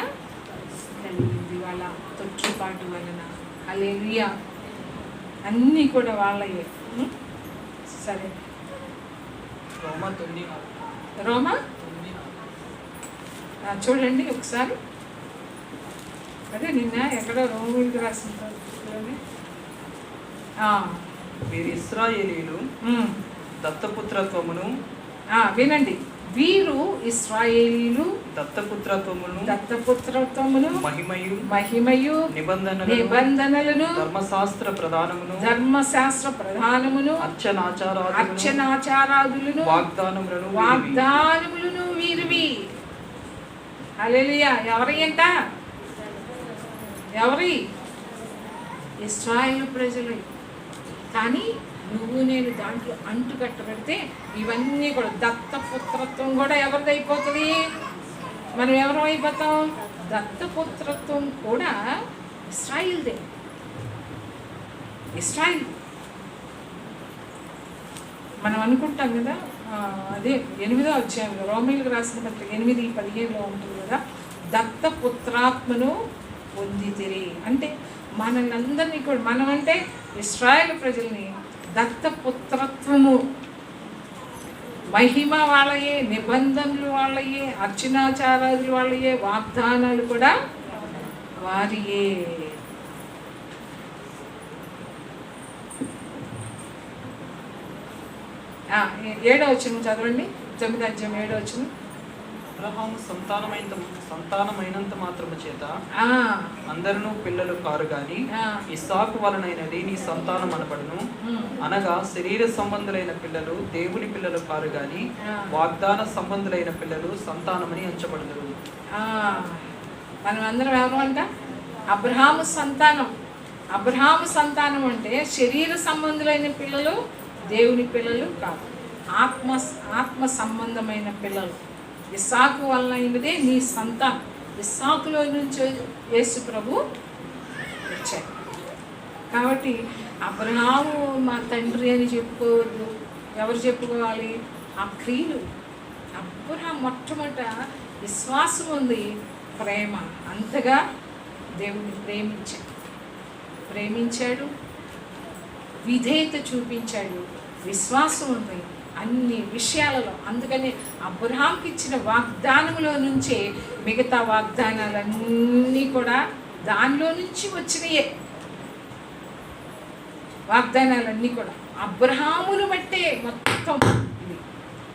కలిగింది వాళ్ళ తొట్టిపాటు వలన. హల్లెలూయా. అన్నీ కూడా వాళ్ళయే. సరే, రోమా చూడండి ఒకసారి. అదే నిన్న ఎక్కడో రోమిలకు రాసిన వీరు ఇశ్రాయేలీయులు దత్తపుత్రత్వమును, వినండి, వీరు ఇశ్రాయేలీయులు దత్తపుత్రత్వమును మహిమయు నిబంధనలను ధర్మశాస్త్ర ప్రధానమును అర్చనాచారాదులను వాగ్దానములను వీరివి. హల్లెలూయా. ఎవరంట? ఎవరి? ఇశ్రాయేలు ప్రజలు. కానీ నువ్వు నేను దాంట్లో అంటు కట్టబడితే ఇవన్నీ కూడా దత్తపుత్రత్వం కూడా ఎవరిది అయిపోతుంది? మనం ఎవరు అయిపోతాం? దత్తపుత్రత్వం కూడా ఇశ్రాయేల్దే. ఇశ్రాయేల్ మనం అనుకుంటాం కదా, అదే 8వ అధ్యాయం రోమీయులకు రాసిన పత్రిక 8:15 ఉంటుంది కదా, దత్తపుత్రాత్మను పొందితిరి అంటే మనల్ని అందరినీ కూడా, మనం అంటే ఇశ్రాయేల్ ప్రజల్ని దత్తపుత్రత్వము, మహిమ వాళ్ళయే, నిబంధనలు వాళ్ళయే, అర్చనాచారాలు వాళ్ళయే, వాగ్దానాలు కూడా వారియే. ఏడో వచనం చదవండి. 9వ అధ్యాయం 7వ వచనం. అబ్రహాము సంతానమైనంత మాత్రము చేత అందరూ పిల్లలు కారు గాని ఇస్సాకు వలనైనది నీ సంతానం అనబడును. అనగా శరీర సంబంధులైన పిల్లలు దేవుని పిల్లలు కారు గాని వాగ్దాన సంబంధులైన పిల్లలు సంతానమని ఎంచబడుదురు. మనం అందరం ఎవరు అంట? అబ్రహాము సంతానం. అబ్రహాము సంతానం అంటే శరీర సంబంధులైన పిల్లలు దేవుని పిల్లలు కాదు, ఆత్మ సంబంధమైన పిల్లలు. ఇస్సాకు వలన అయినదే నీ సంతానం. ఇస్సాకులో నుంచి యేసు ప్రభు వచ్చాడు. కాబట్టి అబ్రహాము మా తండ్రి అని చెప్పుకోవద్దు. ఎవరు చెప్పుకోవాలి? ఆ క్రియలు. అబ్రహాం మొట్టమొదట విశ్వాసం ఉంది, ప్రేమ. అంతగా దేవుని ప్రేమించాడు, విధేయత చూపించాడు, విశ్వాసం ఉంది అన్ని విషయాలలో. అందుకని అబ్రహాంకి ఇచ్చిన వాగ్దానంలో నుంచే మిగతా వాగ్దానాలన్నీ కూడా దానిలో నుంచి వచ్చినాయే. వాగ్దానాలన్నీ కూడా అబ్రహామును బట్టే మొత్తం. ఇది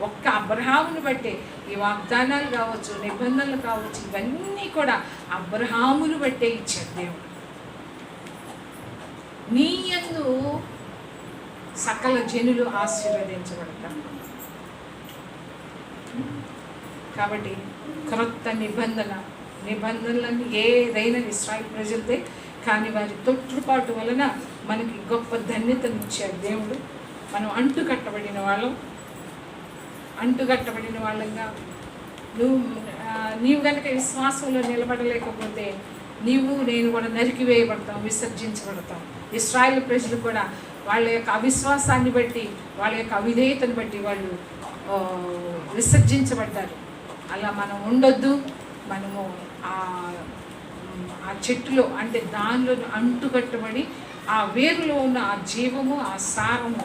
ఒక్క అబ్రహామును బట్టే ఈ వాగ్దానాలు కావచ్చు, నిబంధనలు కావచ్చు, ఇవన్నీ కూడా అబ్రహామును బట్టే ఇచ్చాడు దేవుడు. నీ యందు సకల జనులు ఆశీర్వదించబడతారు. కాబట్టి క్రొత్త నిబంధనలన్నీ ఏదైనా ఇశ్రాయేలు ప్రజలదే, కానీ వారి తొట్టుపాటు వలన మనకి గొప్ప ధన్యతనిచ్చాడు దేవుడు. మనం అంటుకట్టబడిన వాళ్ళంగా నీవు కనుక విశ్వాసంలో నిలబడలేకపోతే నేను కూడా నరికివేయబడతాం, విసర్జించబడతాం. ఇశ్రాయేలు ప్రజలు కూడా వాళ్ళ యొక్క అవిశ్వాసాన్ని బట్టి, వాళ్ళ యొక్క అవిధేయతను బట్టి వాళ్ళు విసర్జించబడ్డారు. అలా మనం ఉండొద్దు. మనము ఆ చెట్టులో, అంటే దానిలో అంటుకట్టబడి ఆ వేరులో ఉన్న ఆ జీవము, ఆ సారము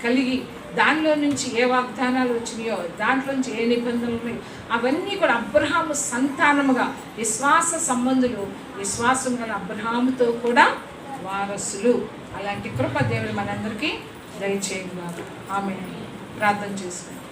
కలిగి, దానిలో నుంచి ఏ వాగ్దానాలు వచ్చినాయో, దాంట్లో నుంచి ఏ నిబంధనలు ఉన్నాయో అవన్నీ కూడా అబ్రహాము సంతానముగా విశ్వాస సంబంధులు, విశ్వాసం గల అబ్రహాముతో కూడా వారసులు. అలాంటి కృప దేవుడు మనందరికీ దయచేయగా. ఆమె ప్రార్థన చేసుకుంటాం.